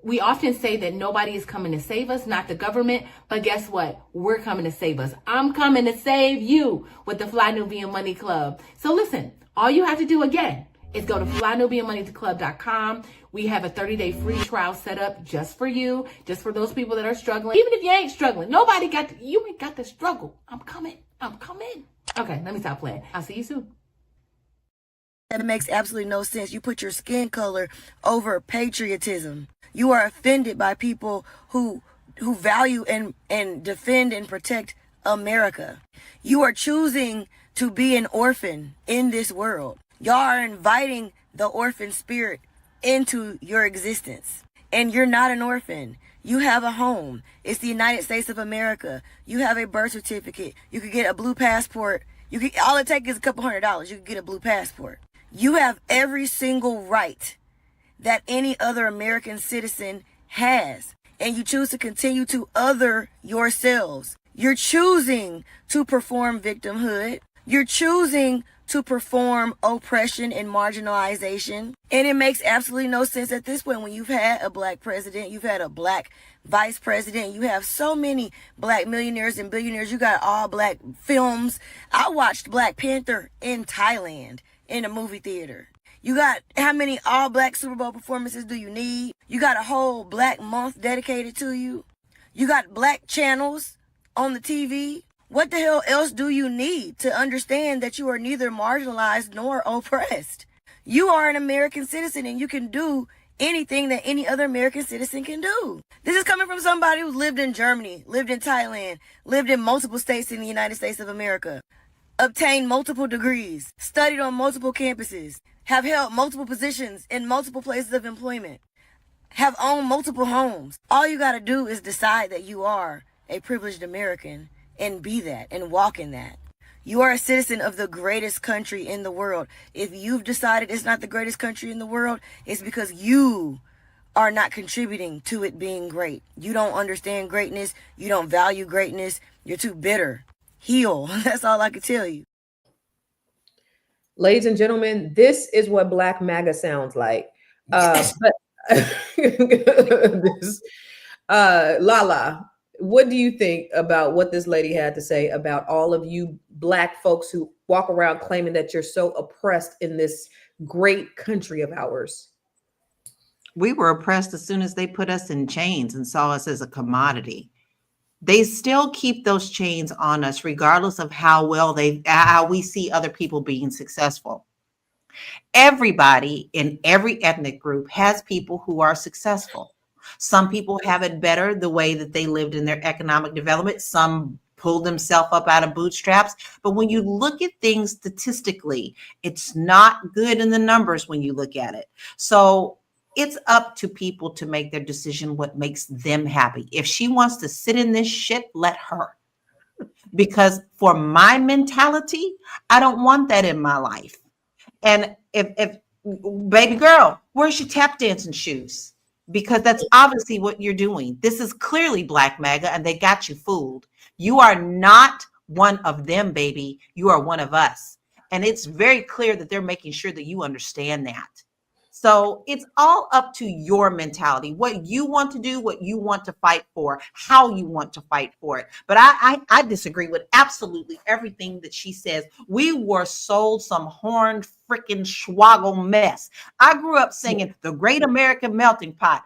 [SPEAKER 5] We often say that nobody is coming to save us, not the government, but guess what? We're coming to save us. I'm coming to save you with the Fly Nubian Money Club. So listen, all you have to do again is go to flynubianmoneyclub.com. We have a 30-day free trial set up just for you, just for those people that are struggling. Even if you ain't struggling, you ain't got to struggle. I'm coming. Okay, let me stop playing. I'll see you soon.
[SPEAKER 7] That it makes absolutely no sense. You put your skin color over patriotism. You are offended by people who value and defend and protect America. You are choosing to be an orphan in this world. Y'all are inviting the orphan spirit into your existence. And you're not an orphan. You have a home. It's the United States of America. You have a birth certificate. You could get a blue passport. All it takes is a couple $100. You could get a blue passport. You have every single right that any other American citizen has. and you choose to continue to other yourselves. You're choosing to perform victimhood. You're choosing to perform oppression and marginalization. And it makes absolutely no sense at this point when you've had a black president, you've had a black vice president, you have so many black millionaires and billionaires, you got all black films. I watched Black Panther in Thailand in a movie theater. You got how many all black Super Bowl performances do you need? You got a whole black month dedicated to you. You got black channels on the TV. What the hell else do you need to understand that you are neither marginalized nor oppressed? You are an American citizen and you can do anything that any other American citizen can do. This is coming from somebody who lived in Germany, lived in Thailand, lived in multiple states in the United States of America, obtained multiple degrees, studied on multiple campuses, have held multiple positions in multiple places of employment, have owned multiple homes. All you got to do is decide that you are a privileged American and be that and walk in that. You are a citizen of the greatest country in the world. If you've decided it's not the greatest country in the world, it's because you are not contributing to it being great. You don't understand greatness. You don't value greatness. You're too bitter. Heal. That's all I can tell you.
[SPEAKER 2] Ladies and gentlemen, this is what Black MAGA sounds like. Lala, what do you think about what this lady had to say about all of you Black folks who walk around claiming that you're so oppressed in this great country of ours?
[SPEAKER 1] We were oppressed as soon as they put us in chains and saw us as a commodity. They still keep those chains on us, regardless of how we see other people being successful. Everybody in every ethnic group has people who are successful. Some people have it better the way that they lived in their economic development. Some pulled themselves up out of bootstraps. But when you look at things statistically, it's not good in the numbers when you look at it. So it's up to people to make their decision what makes them happy. If she wants to sit in this shit, let her. Because for my mentality, I don't want that in my life. And if baby girl, where's your tap dancing shoes? Because that's obviously what you're doing. This is clearly Black MAGA and they got you fooled. You are not one of them, baby. You are one of us. And it's very clear that they're making sure that you understand that. So it's all up to your mentality, what you want to do, what you want to fight for, how you want to fight for it. But I disagree with absolutely everything that she says. We were sold some horned freaking schwaggle mess. I grew up singing The Great American Melting Pot.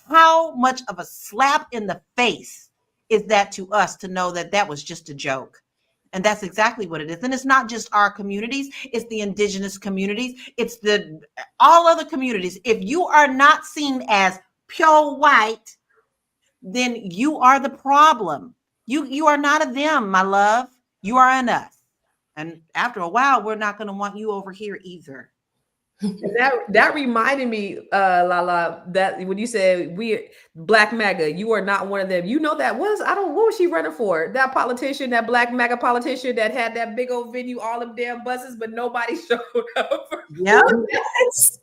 [SPEAKER 1] How much of a slap in the face is that to us to know that that was just a joke? And that's exactly what it is. And it's not just our communities, it's the indigenous communities, it's the all other communities. If you are not seen as pure white, then you are the problem. You are not a them, my love. You are an us. And after a while, we're not going to want you over here either.
[SPEAKER 2] And that reminded me, Lala, that when you said we Black MAGA, you are not one of them. You know what was she running for? That politician, that Black MAGA politician that had that big old venue, all them damn buses, but nobody showed up.
[SPEAKER 1] Yep.
[SPEAKER 2] Yes,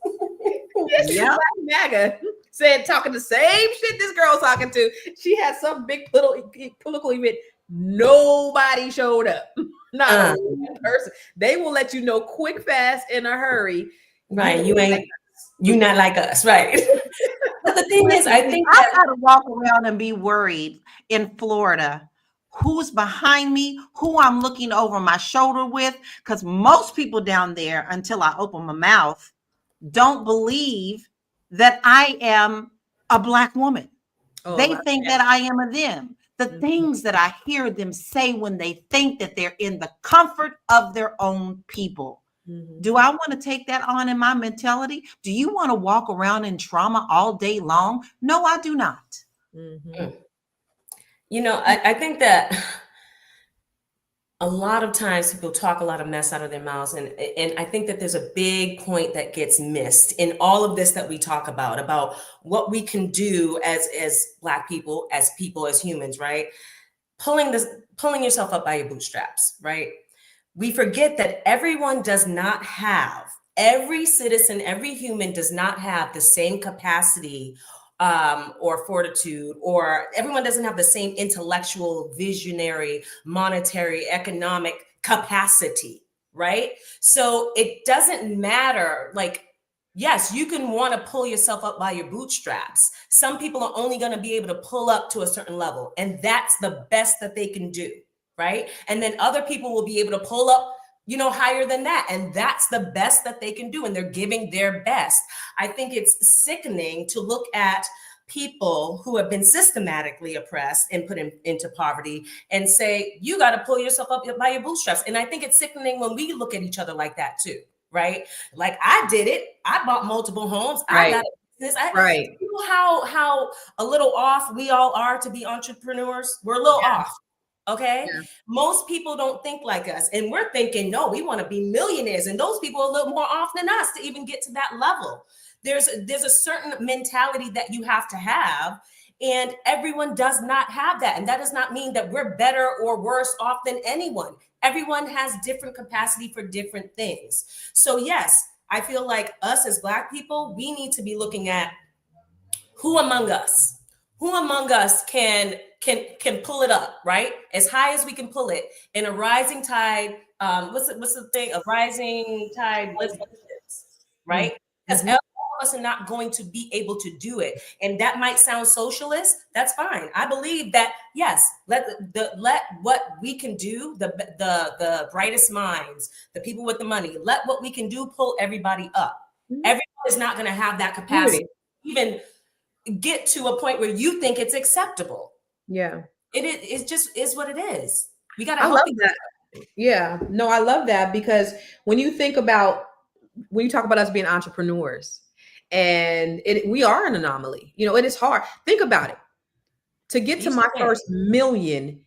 [SPEAKER 1] Yep.
[SPEAKER 2] Black MAGA said talking the same shit this girl's talking to. She had some big political event. Nobody showed up. Not one person. They will let you know quick, fast, in a hurry.
[SPEAKER 3] Right, you're not like us, right? But the thing is, I think
[SPEAKER 1] I gotta walk around and be worried in Florida who's behind me, who I'm looking over my shoulder with, because most people down there, until I open my mouth, don't believe that I am a Black woman. They think that I am a them. The things that I hear them say when they think that they're in the comfort of their own people. Do I want to take that on in my mentality? Do you want to walk around in trauma all day long? No, I do not.
[SPEAKER 3] You know, I think that a lot of times people talk a lot of mess out of their mouths. And I think that there's a big point that gets missed in all of this that we talk about what we can do as Black people, as humans, right? Pulling yourself up by your bootstraps, right? We forget that every citizen, every human does not have the same capacity or fortitude, or everyone doesn't have the same intellectual, visionary, monetary, economic capacity, right? So it doesn't matter. Like, yes, you can want to pull yourself up by your bootstraps. Some people are only going to be able to pull up to a certain level, and that's the best that they can do, right? And then other people will be able to pull up, higher than that, and that's the best that they can do, and they're giving their best. I think it's sickening to look at people who have been systematically oppressed and put into poverty and say, you got to pull yourself up by your bootstraps. And I think it's sickening when we look at each other like that too, right? Like, I did it. I bought multiple homes.
[SPEAKER 2] Right.
[SPEAKER 3] I got a business.
[SPEAKER 2] Right.
[SPEAKER 3] You know how a little off we all are to be entrepreneurs? We're a little off. Okay.
[SPEAKER 2] Yeah.
[SPEAKER 3] Most people don't think like us. And we're thinking, no, we want to be millionaires. And those people are a little more off than us to even get to that level. There's a certain mentality that you have to have. And everyone does not have that. And that does not mean that we're better or worse off than anyone. Everyone has different capacity for different things. So yes, I feel like us as Black people, we need to be looking at who among us can pull it up, right? As high as we can pull it. In a rising tide, what's the thing? A rising tide lifts all ships, right? Because all of us are not going to be able to do it. And that might sound socialist. That's fine. I believe that, yes, let what we can do, the brightest minds, the people with the money, let what we can do pull everybody up. Everyone is not going to have that capacity. Even get to a point where you think it's acceptable.
[SPEAKER 2] Yeah.
[SPEAKER 3] It just is what it is. We got to
[SPEAKER 2] I love that. Yeah. No, I love that, because when you talk about us being entrepreneurs, and we are an anomaly, it is hard. Think about it. To get to my first million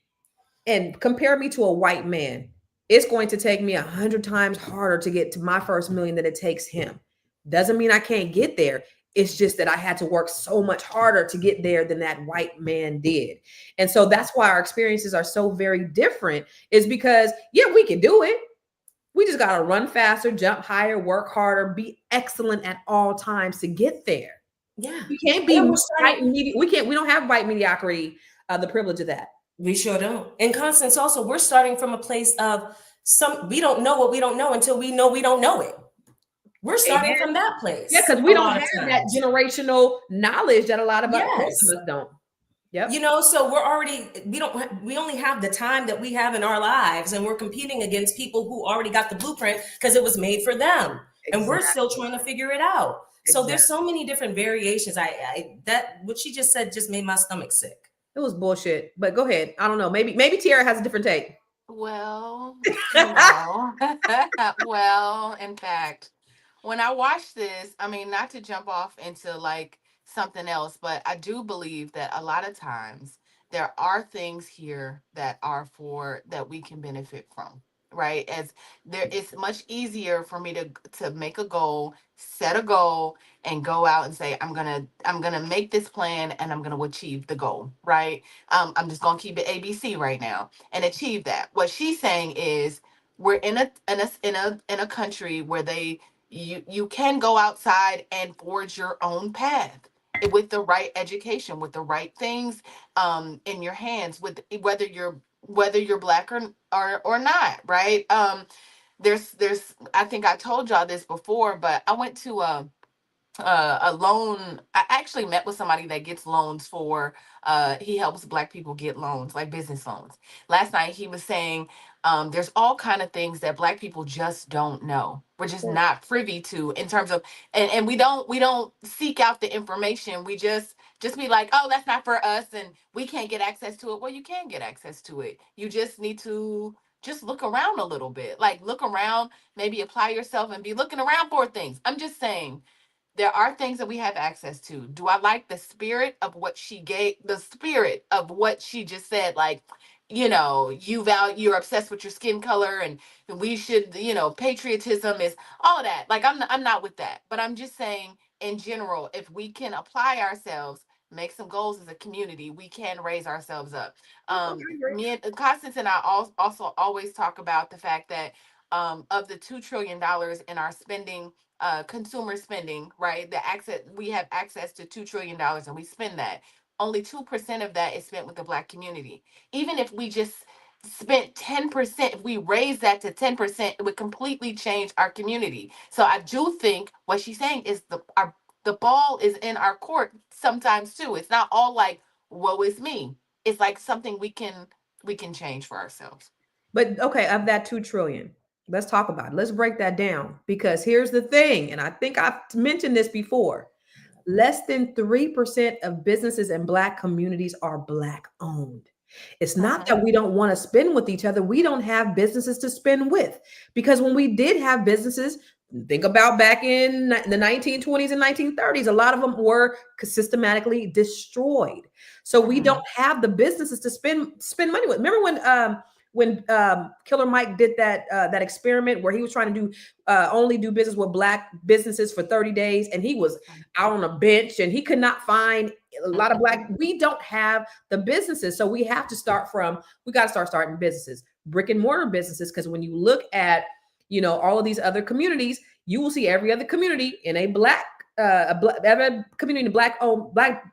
[SPEAKER 2] and compare me to a white man, it's going to take me 100 times harder to get to my first million than it takes him. Doesn't mean I can't get there. It's just that I had to work so much harder to get there than that white man did. And so that's why our experiences are so very different, is because, yeah, we can do it. We just got to run faster, jump higher, work harder, be excellent at all times to get there.
[SPEAKER 3] Yeah.
[SPEAKER 2] We can't be we don't have white mediocrity, the privilege of that.
[SPEAKER 3] We sure don't. And Constance, also, we're starting from a place of we don't know what we don't know until we know we don't know it. We're starting from that place.
[SPEAKER 2] Yeah, because we don't have that generational knowledge that a lot of us don't. Yep.
[SPEAKER 3] So we only have the time that we have in our lives, and we're competing against people who already got the blueprint because it was made for them. Exactly. And we're still trying to figure it out. Exactly. So there's so many different variations. What she just said just made my stomach sick.
[SPEAKER 2] It was bullshit, but go ahead. I don't know. Maybe Tiara has a different take.
[SPEAKER 4] Well, well, in fact, when I watch this, I mean, not to jump off into like something else, but I do believe that a lot of times there are things here that we can benefit from, right? As there, it's much easier for me to make a goal, set a goal, and go out and say, I'm gonna make this plan and I'm gonna achieve the goal, right? I'm just gonna keep it ABC right now and achieve that. What she's saying is we're in a country where you can go outside and forge your own path with the right education, with the right things in your hands, with whether you're Black or not, right? There's I think I told y'all this before, but I went to a loan. I actually met with somebody that gets loans for he helps Black people get loans, like business loans. Last night he was saying there's all kind of things that Black people just don't know. We're just not privy to in terms of, and we don't seek out the information. We just be like, oh, that's not for us and we can't get access to it. Well, you can get access to it. You just need to just look around a little bit, like look around, maybe apply yourself and be looking around for things. I'm just saying, there are things that we have access to. Do I like the spirit of what she gave, the spirit of what she just said? Like, you're obsessed with your skin color and we should, patriotism is all of that. Like, I'm not with that, but I'm just saying in general, if we can apply ourselves, make some goals as a community, we can raise ourselves up. Me and Constance and I also always talk about the fact that of the $2 trillion in our spending consumer spending, right? The access, we have access to $2 trillion and we spend that. Only 2% of that is spent with the Black community. Even if we just spent 10%, if we raise that to 10%, it would completely change our community. So I do think what she's saying is the ball is in our court sometimes too. It's not all like, woe is me. It's like something we can change for ourselves.
[SPEAKER 2] But okay, of that 2 trillion, let's talk about it. Let's break that down, because here's the thing, and I think I've mentioned this before. Less than 3% of businesses in Black communities are Black owned. It's not that we don't want to spend with each other. We don't have businesses to spend with, because when we did have businesses, think about back in the 1920s and 1930s, a lot of them were systematically destroyed. So we don't have the businesses to spend money with. Remember when Killer Mike did that experiment where he was trying to do only do business with Black businesses for 30 days, and he was out on a bench and he could not find a lot of Black. We don't have the businesses, so we have to we got to start starting businesses, brick and mortar businesses, because when you look at all of these other communities, you will see every other community in a Black every community in Black owned Black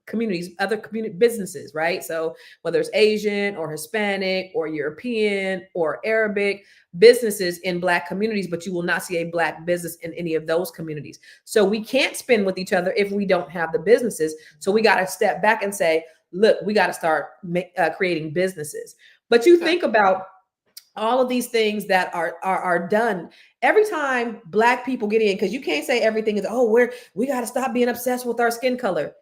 [SPEAKER 2] communities, other community businesses, right? So whether it's Asian or Hispanic or European or Arabic businesses in Black communities, but you will not see a Black business in any of those communities. So we can't spend with each other if we don't have the businesses. So we got to step back and say, look, we got to start creating businesses. But you think about all of these things that are done every time Black people get in, because you can't say everything is, we got to stop being obsessed with our skin color.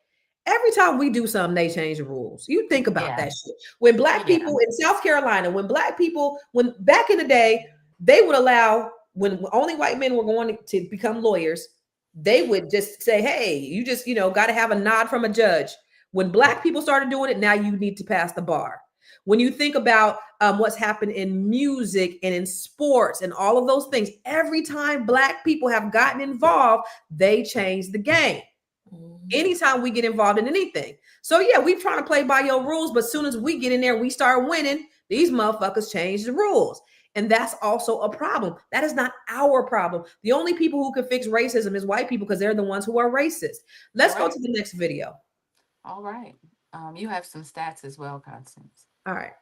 [SPEAKER 2] Every time we do something, they change the rules. You think about that shit. When Black people in South Carolina, when back in the day, they would allow, when only white men were going to become lawyers, they would just say, hey, you just, got to have a nod from a judge. When Black people started doing it, now you need to pass the bar. When you think about what's happened in music and in sports and all of those things, every time Black people have gotten involved, they change the game. Anytime we get involved in anything. So yeah, we trying to play by your rules, but as soon as we get in there, we start winning, these motherfuckers change the rules. And that's also a problem. That is not our problem. The only people who can fix racism is white people, because they're the ones who are racist. Let's go to the next video.
[SPEAKER 4] All right. You have some stats as well, Constance.
[SPEAKER 2] All right.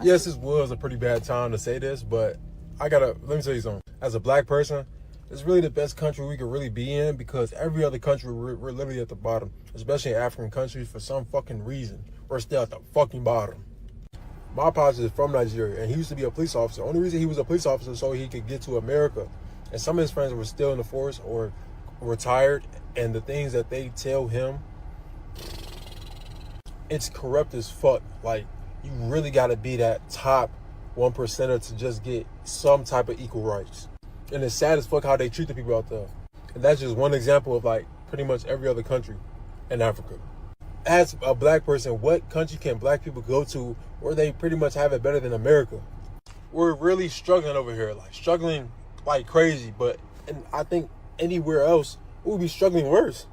[SPEAKER 8] Yes, this was a pretty bad time to say this, but let me tell you something. As a Black person, it's really the best country we could really be in, because every other country, we're literally at the bottom, especially in African countries. For some fucking reason, we're still at the fucking bottom. My pops is from Nigeria, and he used to be a police officer. The only reason he was a police officer so he could get to America. And some of his friends were still in the force or retired, and the things that they tell him, it's corrupt as fuck. Like, you really got to be that top 1%er to just get some type of equal rights. And it's sad as fuck how they treat the people out there. And that's just one example of like pretty much every other country in Africa. As a Black person, what country can Black people go to where they pretty much have it better than America? We're really struggling over here, struggling like crazy. And I think anywhere else, we would be struggling worse.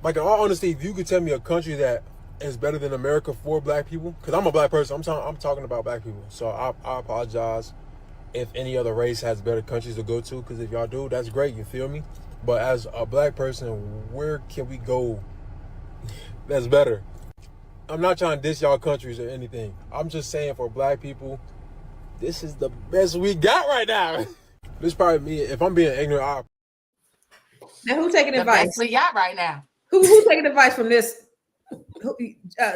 [SPEAKER 8] Like, in all honesty, if you could tell me a country that is better than America for Black people, because I'm a Black person, I'm talking about Black people. So I apologize if any other race has better countries to go to, because if y'all do, that's great, you feel me? But as a Black person, where can we go that's better? I'm not trying to diss y'all countries or anything. I'm just saying, for Black people, this is the best we got right now. This is probably me. If I'm being ignorant,
[SPEAKER 2] Now who's taking
[SPEAKER 4] The
[SPEAKER 2] advice?
[SPEAKER 4] best we got right now.
[SPEAKER 2] Who's taking advice from this?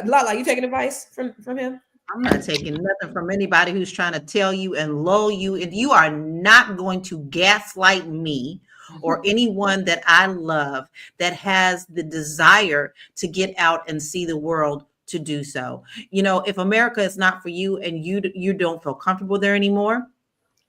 [SPEAKER 2] Lala, you taking advice from him?
[SPEAKER 1] I'm not taking nothing from anybody who's trying to tell you and lull you. And you are not going to gaslight me or anyone that I love that has the desire to get out and see the world to do so. If America is not for you and you don't feel comfortable there anymore,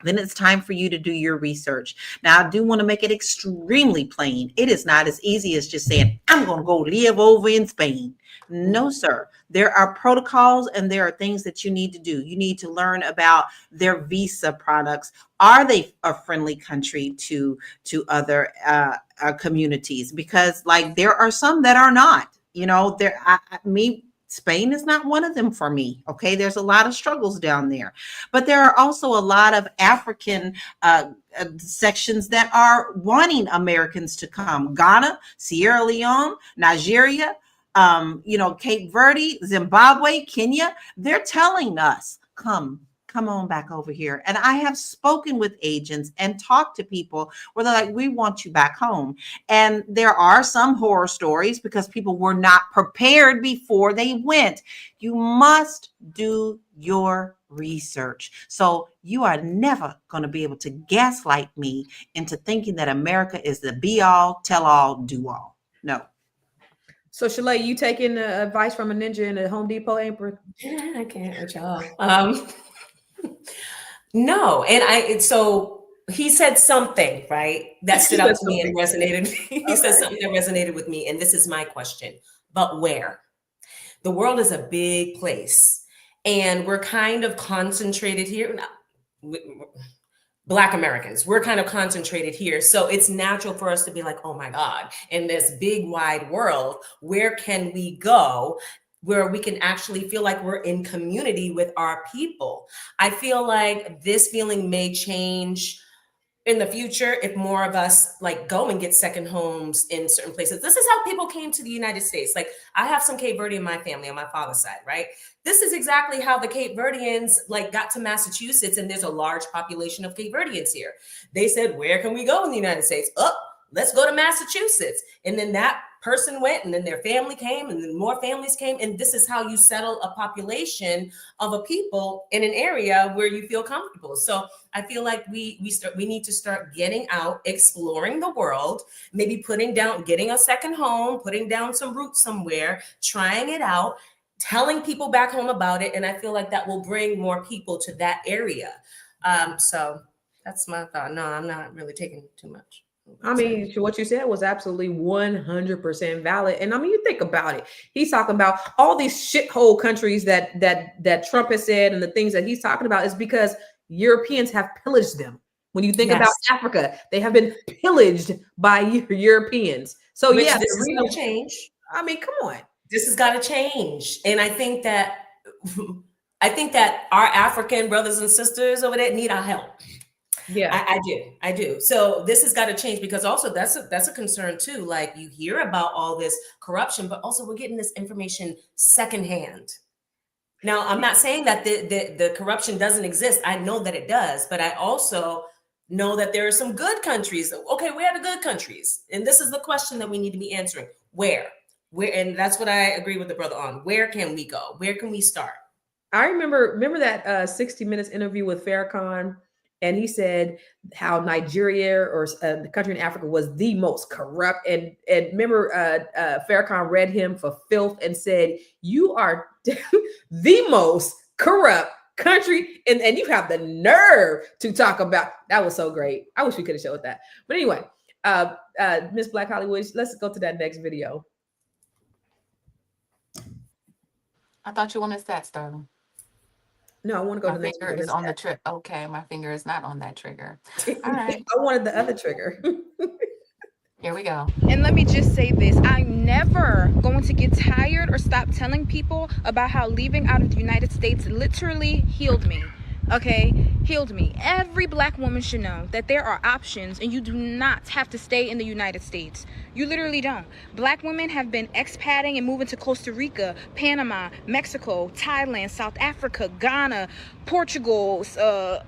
[SPEAKER 1] then it's time for you to do your research. Now, I do want to make it extremely plain. It is not as easy as just saying, I'm going to go live over in Spain. No, sir. There are protocols and there are things that you need to do. You need to learn about their visa products. Are they a friendly country to other communities? Because there are some that are not. Spain is not one of them for me. Okay. There's a lot of struggles down there, but there are also a lot of African sections that are wanting Americans to come. Ghana, Sierra Leone, Nigeria, Cape Verde, Zimbabwe, Kenya. They're telling us, come on back over here. And I have spoken with agents and talked to people where they're like, we want you back home. And there are some horror stories because people were not prepared before they went. You must do your research. So you are never going to be able to gaslight me into thinking that America is the be all, tell all, do all. No.
[SPEAKER 2] So Shalaye, you taking advice from a ninja in a Home Depot apron?
[SPEAKER 3] I can't with y'all. No, and so he said something, right, that stood out to me and resonated. He said something that resonated with me, and this is my question. But where? The world is a big place, and we're kind of concentrated here. Black Americans, we're kind of concentrated here. So it's natural for us to be like, oh my God, in this big wide world, where can we go where we can actually feel like we're in community with our people? I feel like this feeling may change in the future if more of us like go and get second homes in certain places. This is how people came to the United States. Like I have some Cape Verdean in my family on my father's side, right? This is exactly how the Cape Verdeans like got to Massachusetts, and there's a large population of Cape Verdeans here. They said, where can we go in the United States? Let's go to Massachusetts. And then that person went, and then their family came, and then more families came. And this is how you settle a population of a people in an area where you feel comfortable. So I feel like we need to start getting out, exploring the world, maybe getting a second home, putting down some roots somewhere, trying it out, telling people back home about it. And I feel like that will bring more people to that area. So that's my thought. No, I'm not really taking too much.
[SPEAKER 2] I mean, what you said was absolutely 100% valid. And I mean, you think about it. He's talking about all these shithole countries that Trump has said, and the things that he's talking about is because Europeans have pillaged them. When you think about Africa, they have been pillaged by Europeans. So
[SPEAKER 3] this
[SPEAKER 2] yeah,
[SPEAKER 3] is going to change.
[SPEAKER 2] I mean, come on.
[SPEAKER 3] This has got to change. And I think that our African brothers and sisters over there need our help.
[SPEAKER 2] Yeah,
[SPEAKER 3] I do. So this has got to change, because also that's a concern too. Like you hear about all this corruption, but also we're getting this information secondhand. Now, I'm not saying that the corruption doesn't exist. I know that it does, but I also know that there are some good countries. Okay, where are the good countries? And this is the question that we need to be answering. Where? And that's what I agree with the brother on. Where can we go? Where can we start?
[SPEAKER 2] I remember that 60 Minutes interview with Farrakhan. And he said how Nigeria or the country in Africa was the most corrupt. And remember, Farrakhan read him for filth and said, you are the most corrupt country. And you have the nerve to talk about. That was so great. I wish we could have showed that. But anyway, Miss Black Hollywood, let's go to that next video.
[SPEAKER 4] I thought you wanted that, Sterling.
[SPEAKER 2] No, I want to go to the
[SPEAKER 4] My
[SPEAKER 2] next
[SPEAKER 4] finger
[SPEAKER 2] video.
[SPEAKER 4] is on the trigger. Okay, my finger is not on that trigger. All right.
[SPEAKER 2] I wanted the other trigger.
[SPEAKER 4] Here we go.
[SPEAKER 9] And let me just say this. I'm never going to get tired or stop telling people about how leaving out of the United States literally healed me. Okay, healed me. Every Black woman should know that there are options, and you do not have to stay in the United States. You literally don't. Black women have been expatting and moving to Costa Rica, Panama, Mexico, Thailand, South Africa, Ghana, Portugal,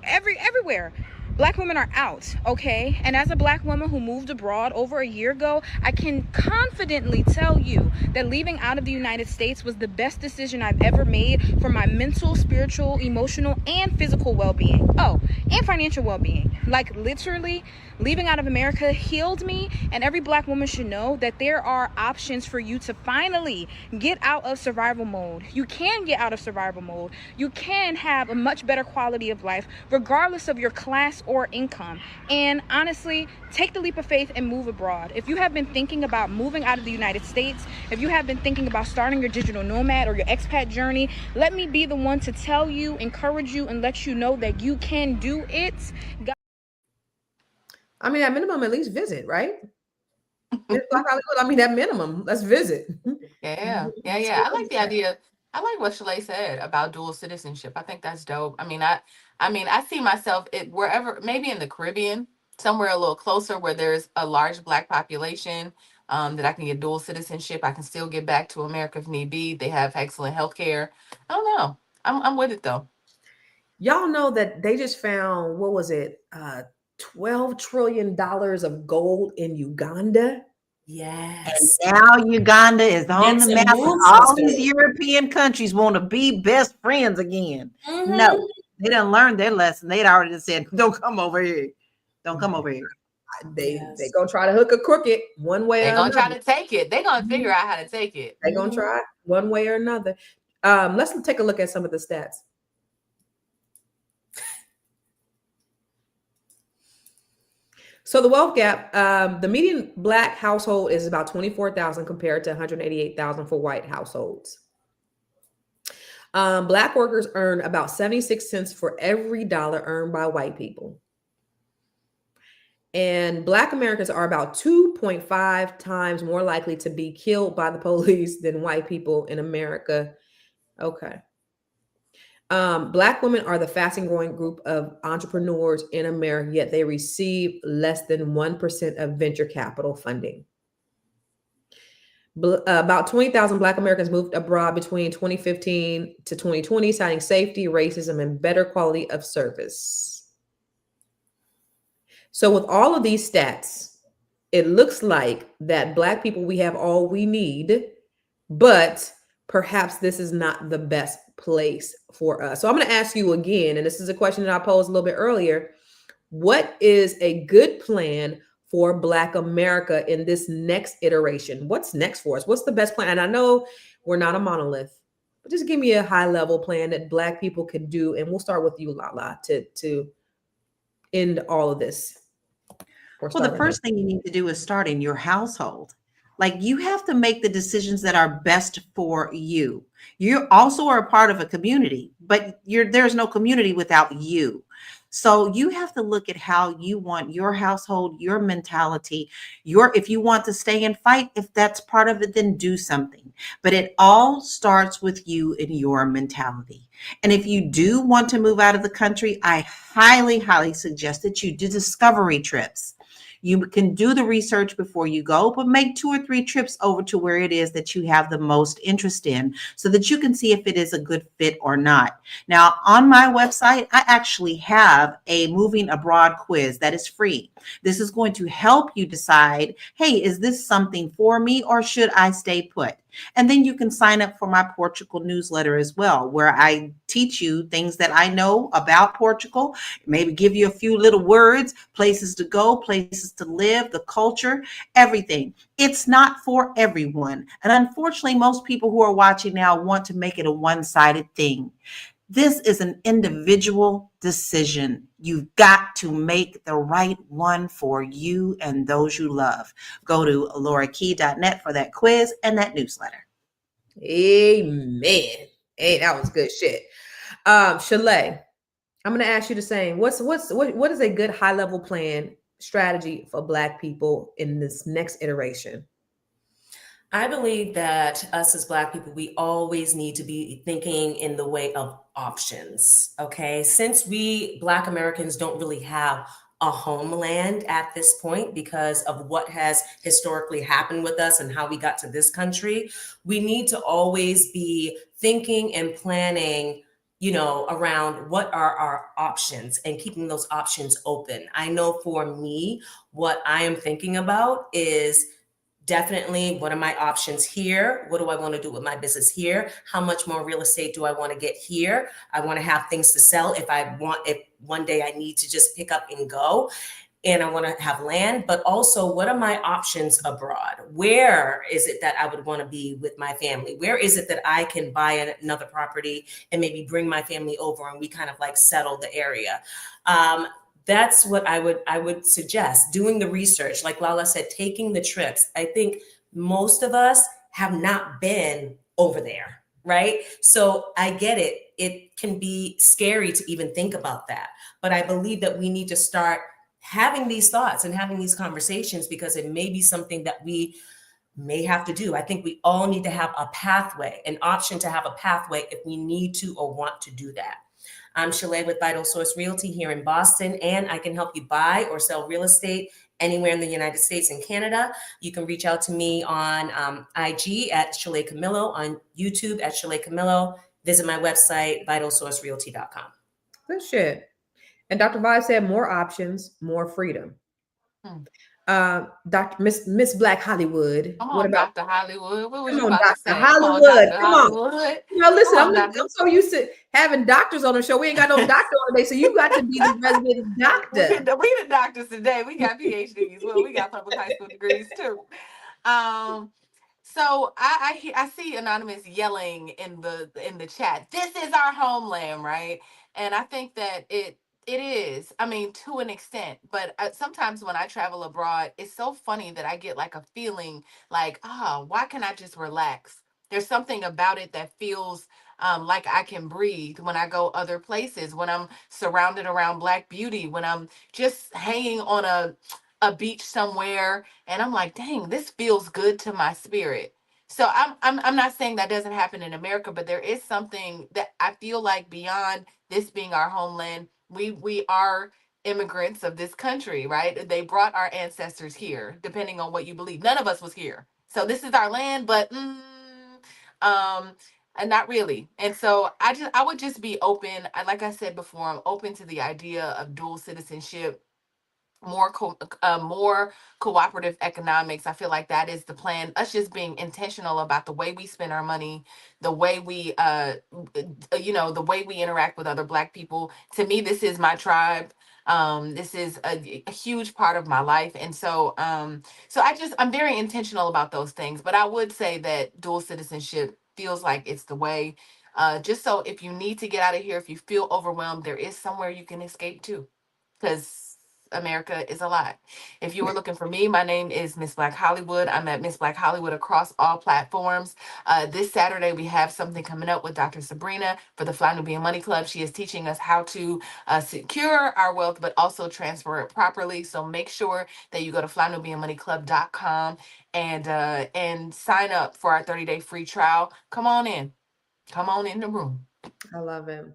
[SPEAKER 9] everywhere. Black women are out, okay? And as a Black woman who moved abroad over a year ago, I can confidently tell you that leaving out of the United States was the best decision I've ever made for my mental, spiritual, emotional, and physical well-being. Oh, and financial well-being. Like literally, leaving out of America healed me, and every Black woman should know that there are options for you to finally get out of survival mode. You can get out of survival mode. You can have a much better quality of life, regardless of your class or income. And honestly, take the leap of faith and move abroad. If you have been thinking about moving out of the United States, if you have been thinking about starting your digital nomad or your expat journey, let me be the one to tell you, encourage you, and let you know that you can do it.
[SPEAKER 2] I mean, at minimum, at least visit, right? I mean, at minimum, let's visit.
[SPEAKER 4] Yeah. I like the idea I like what Shalaye said about dual citizenship. I think that's dope. I see myself wherever, maybe in the Caribbean, somewhere a little closer where there's a large Black population, that I can get dual citizenship. I can still get back to America if need be. They have excellent health care. I don't know. I'm with it though.
[SPEAKER 2] Y'all know that they just found, what was it, $12 trillion of gold in Uganda?
[SPEAKER 3] Yes.
[SPEAKER 1] Now Uganda is on
[SPEAKER 3] Get
[SPEAKER 1] the
[SPEAKER 3] some
[SPEAKER 1] map, and
[SPEAKER 3] move,
[SPEAKER 1] all these
[SPEAKER 3] sister.
[SPEAKER 1] European countries want to be best friends again.
[SPEAKER 3] Mhm.
[SPEAKER 1] No, they done learned their lesson. They'd already said, "Don't come over here. Don't come over here."
[SPEAKER 2] They
[SPEAKER 3] Yes.
[SPEAKER 2] gonna try to hook a crooked one way
[SPEAKER 4] They're
[SPEAKER 2] or
[SPEAKER 4] gonna try
[SPEAKER 2] another.
[SPEAKER 4] to take it. They're gonna figure out how to take it.
[SPEAKER 2] They gonna try one way or another. Let's take a look at some of the stats. So the wealth gap, the median Black household is about 24,000 compared to 188,000 for white households. Black workers earn about 76 cents for every dollar earned by white people. And Black Americans are about 2.5 times more likely to be killed by the police than white people in America. Okay. Black women are the fastest growing group of entrepreneurs in America, yet they receive less than 1% of venture capital funding. About 20,000 Black Americans moved abroad between 2015 to 2020, citing safety, racism, and better quality of service. So with all of these stats, it looks like that Black people, we have all we need, but perhaps this is not the best place for us. So I'm going to ask you again, and this is a question that I posed a little bit earlier. What is a good plan for Black America in this next iteration? What's next for us? What's the best plan? And I know we're not a monolith, but just give me a high level plan that Black people can do. And we'll start with you, Lala, to end all of this.
[SPEAKER 1] Well, the first thing you need to do is start in your household. Like, you have to make the decisions that are best for you. You also are a part of a community, but there's no community without you. So you have to look at how you want your household, your mentality, if you want to stay and fight, if that's part of it, then do something. But it all starts with you and your mentality. And if you do want to move out of the country, I highly, highly suggest that you do discovery trips. You can do the research before you go, but make 2 or 3 trips over to where it is that you have the most interest in so that you can see if it is a good fit or not. Now, on my website, I actually have a moving abroad quiz that is free. This is going to help you decide, hey, is this something for me or should I stay put? And then you can sign up for my Portugal newsletter as well, where I teach you things that I know about Portugal, maybe give you a few little words, places to go, places to live, the culture, everything. It's not for everyone. And unfortunately, most people who are watching now want to make it a one-sided thing. This is an individual decision. You've got to make the right one for you and those you love. Go to laurakey.net for that quiz and that newsletter.
[SPEAKER 2] Amen. Hey, that was good shit. Shalaye, I'm going to ask you the same. What is a good high level plan strategy for Black people in this next iteration?
[SPEAKER 3] I believe that us as Black people, we always need to be thinking in the way of options. Okay. Since we Black Americans don't really have a homeland at this point because of what has historically happened with us and how we got to this country, we need to always be thinking and planning, around what are our options and keeping those options open. I know for me, what I am thinking about is definitely, what are my options here? What do I want to do with my business here? How much more real estate do I want to get here? I want to have things to sell if one day I need to just pick up and go. And I want to have land, but also what are my options abroad? Where is it that I would want to be with my family? Where is it that I can buy another property and maybe bring my family over and we kind of like settle the area? That's what I would suggest, doing the research. Like Lala said, taking the trips. I think most of us have not been over there, right? So I get it. It can be scary to even think about that. But I believe that we need to start having these thoughts and having these conversations because it may be something that we may have to do. I think we all need to have a pathway, an option to have a pathway if we need to or want to do that. I'm Shalaye with Vital Source Realty here in Boston, and I can help you buy or sell real estate anywhere in the United States and Canada. You can reach out to me on IG at Shalaye Camillo, on YouTube at Shalaye Camillo. Visit my website, vitalsourcerealty.com.
[SPEAKER 2] Good shit. And Dr. Vibe said more options, more freedom. Dr. Miss Black Hollywood.
[SPEAKER 4] Come
[SPEAKER 2] What
[SPEAKER 4] on,
[SPEAKER 2] about
[SPEAKER 4] Dr. Hollywood. What was
[SPEAKER 2] come
[SPEAKER 4] you
[SPEAKER 2] on,
[SPEAKER 4] about to
[SPEAKER 2] Dr.
[SPEAKER 4] say? Come on,
[SPEAKER 2] Hollywood?
[SPEAKER 4] Dr.
[SPEAKER 2] Come on.
[SPEAKER 4] Hollywood.
[SPEAKER 2] Listen,
[SPEAKER 4] Come on,
[SPEAKER 2] I'm so used to having doctors on the show. We ain't got no doctor on today, so you got to be the resident doctor.
[SPEAKER 4] We the doctors today. We got PhDs. Well, we got public high school degrees too. So I see Anonymous yelling in the chat. This is our homeland, right? And I think that it is. I mean, to an extent. But sometimes when I travel abroad, it's so funny that I get like a feeling like, why can't I just relax? There's something about it that feels like I can breathe when I go other places, when I'm surrounded around Black beauty, when I'm just hanging on a beach somewhere, and I'm like, dang, this feels good to my spirit. So I'm not saying that doesn't happen in America, but there is something that I feel like beyond this being our homeland, we are immigrants of this country, right? They brought our ancestors here, depending on what you believe. None of us was here, so this is our land, but and not really. And so I would just be open. Like I said before, I'm open to the idea of dual citizenship, more cooperative economics. I feel like that is the plan. Us just being intentional about the way we spend our money, the way we the way we interact with other Black people. To me, this is my tribe. This is a huge part of my life. And so I'm very intentional about those things. But I would say that dual citizenship feels like it's the way. Just so if you need to get out of here, if you feel overwhelmed, there is somewhere you can escape to, because America is a lot. If you were looking for me, my name is Miss Black Hollywood. I'm at Miss Black Hollywood across all platforms. This Saturday, we have something coming up with Dr. Sabrina for the Fly Nubian Money Club. She is teaching us how to secure our wealth, but also transfer it properly. So make sure that you go to flynubianmoneyclub.com and sign up for our 30-day free trial. Come on in the room.
[SPEAKER 2] I love it.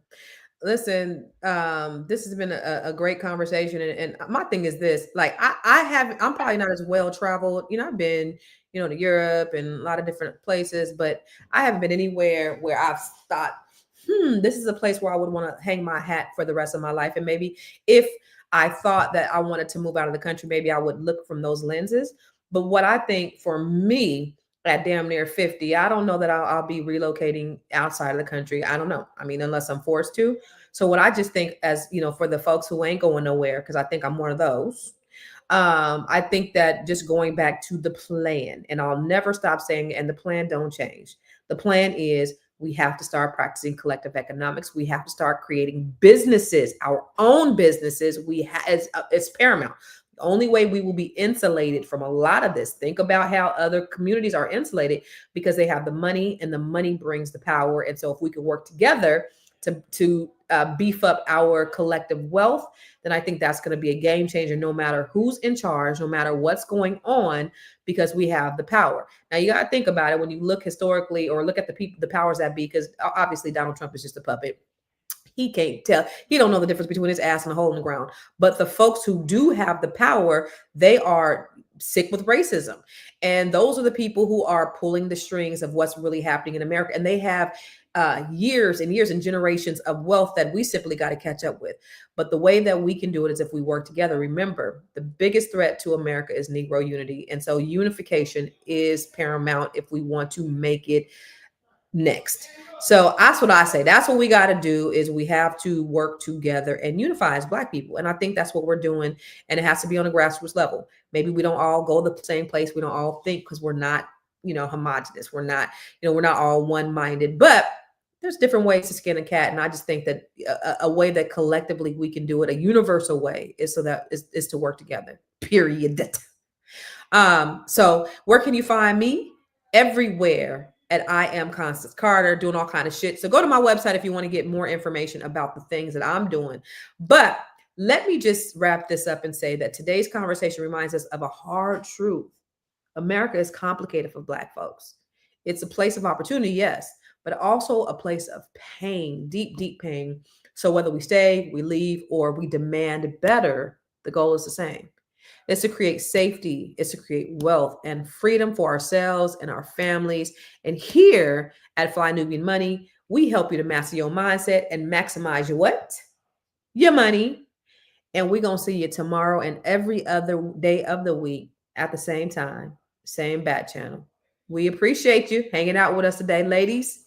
[SPEAKER 2] Listen, this has been a great conversation. And my thing is this, like, I'm probably not as well traveled. I've been, to Europe and a lot of different places, but I haven't been anywhere where I've thought, this is a place where I would want to hang my hat for the rest of my life. And maybe if I thought that I wanted to move out of the country, maybe I would look from those lenses. But what I think for me, at damn near 50, I don't know that I'll be relocating outside of the country. I don't know. I mean, unless I'm forced to. So what I just think, as for the folks who ain't going nowhere, because I think I'm one of those. I think that just going back to the plan, and I'll never stop saying, and the plan don't change. The plan is we have to start practicing collective economics. We have to start creating businesses, our own businesses. It's paramount. The only way we will be insulated from a lot of this. Think about how other communities are insulated because they have the money, and the money brings the power. And so if we could work together to beef up our collective wealth, then I think that's going to be a game changer, no matter who's in charge, no matter what's going on, because we have the power. Now you got to think about it when you look historically, or look at the powers that be, because obviously Donald Trump is just a puppet. He can't tell. He don't know the difference between his ass and a hole in the ground. But the folks who do have the power, they are sick with racism. And those are the people who are pulling the strings of what's really happening in America. And they have years and years and generations of wealth that we simply got to catch up with. But the way that we can do it is if we work together. Remember, the biggest threat to America is Negro unity. And so unification is paramount if we want to make it next. So that's what I say. That's what we got to do, is we have to work together and unify as Black people. And I think that's what we're doing. And it has to be on a grassroots level. Maybe we don't all go the same place. We don't all think, because we're not, homogenous. We're not, we're not all one-minded, but there's different ways to skin a cat. And I just think that a way that collectively we can do it, a universal way, is to work together, period. So where can you find me? Everywhere at I am Constance Carter, doing all kind of shit. So go to my website if you want to get more information about the things that I'm doing. But let me just wrap this up and say that today's conversation reminds us of a hard truth. America is complicated for Black folks. It's a place of opportunity, yes, but also a place of pain, deep, deep pain. So whether we stay, we leave, or we demand better, the goal is the same. It's to create safety, it's to create wealth and freedom for ourselves and our families. And here at Fly Nubian Money, we help you to master your mindset and maximize your what? Your money. And we're going to see you tomorrow and every other day of the week at the same time, same bat channel. We appreciate you hanging out with us today, ladies.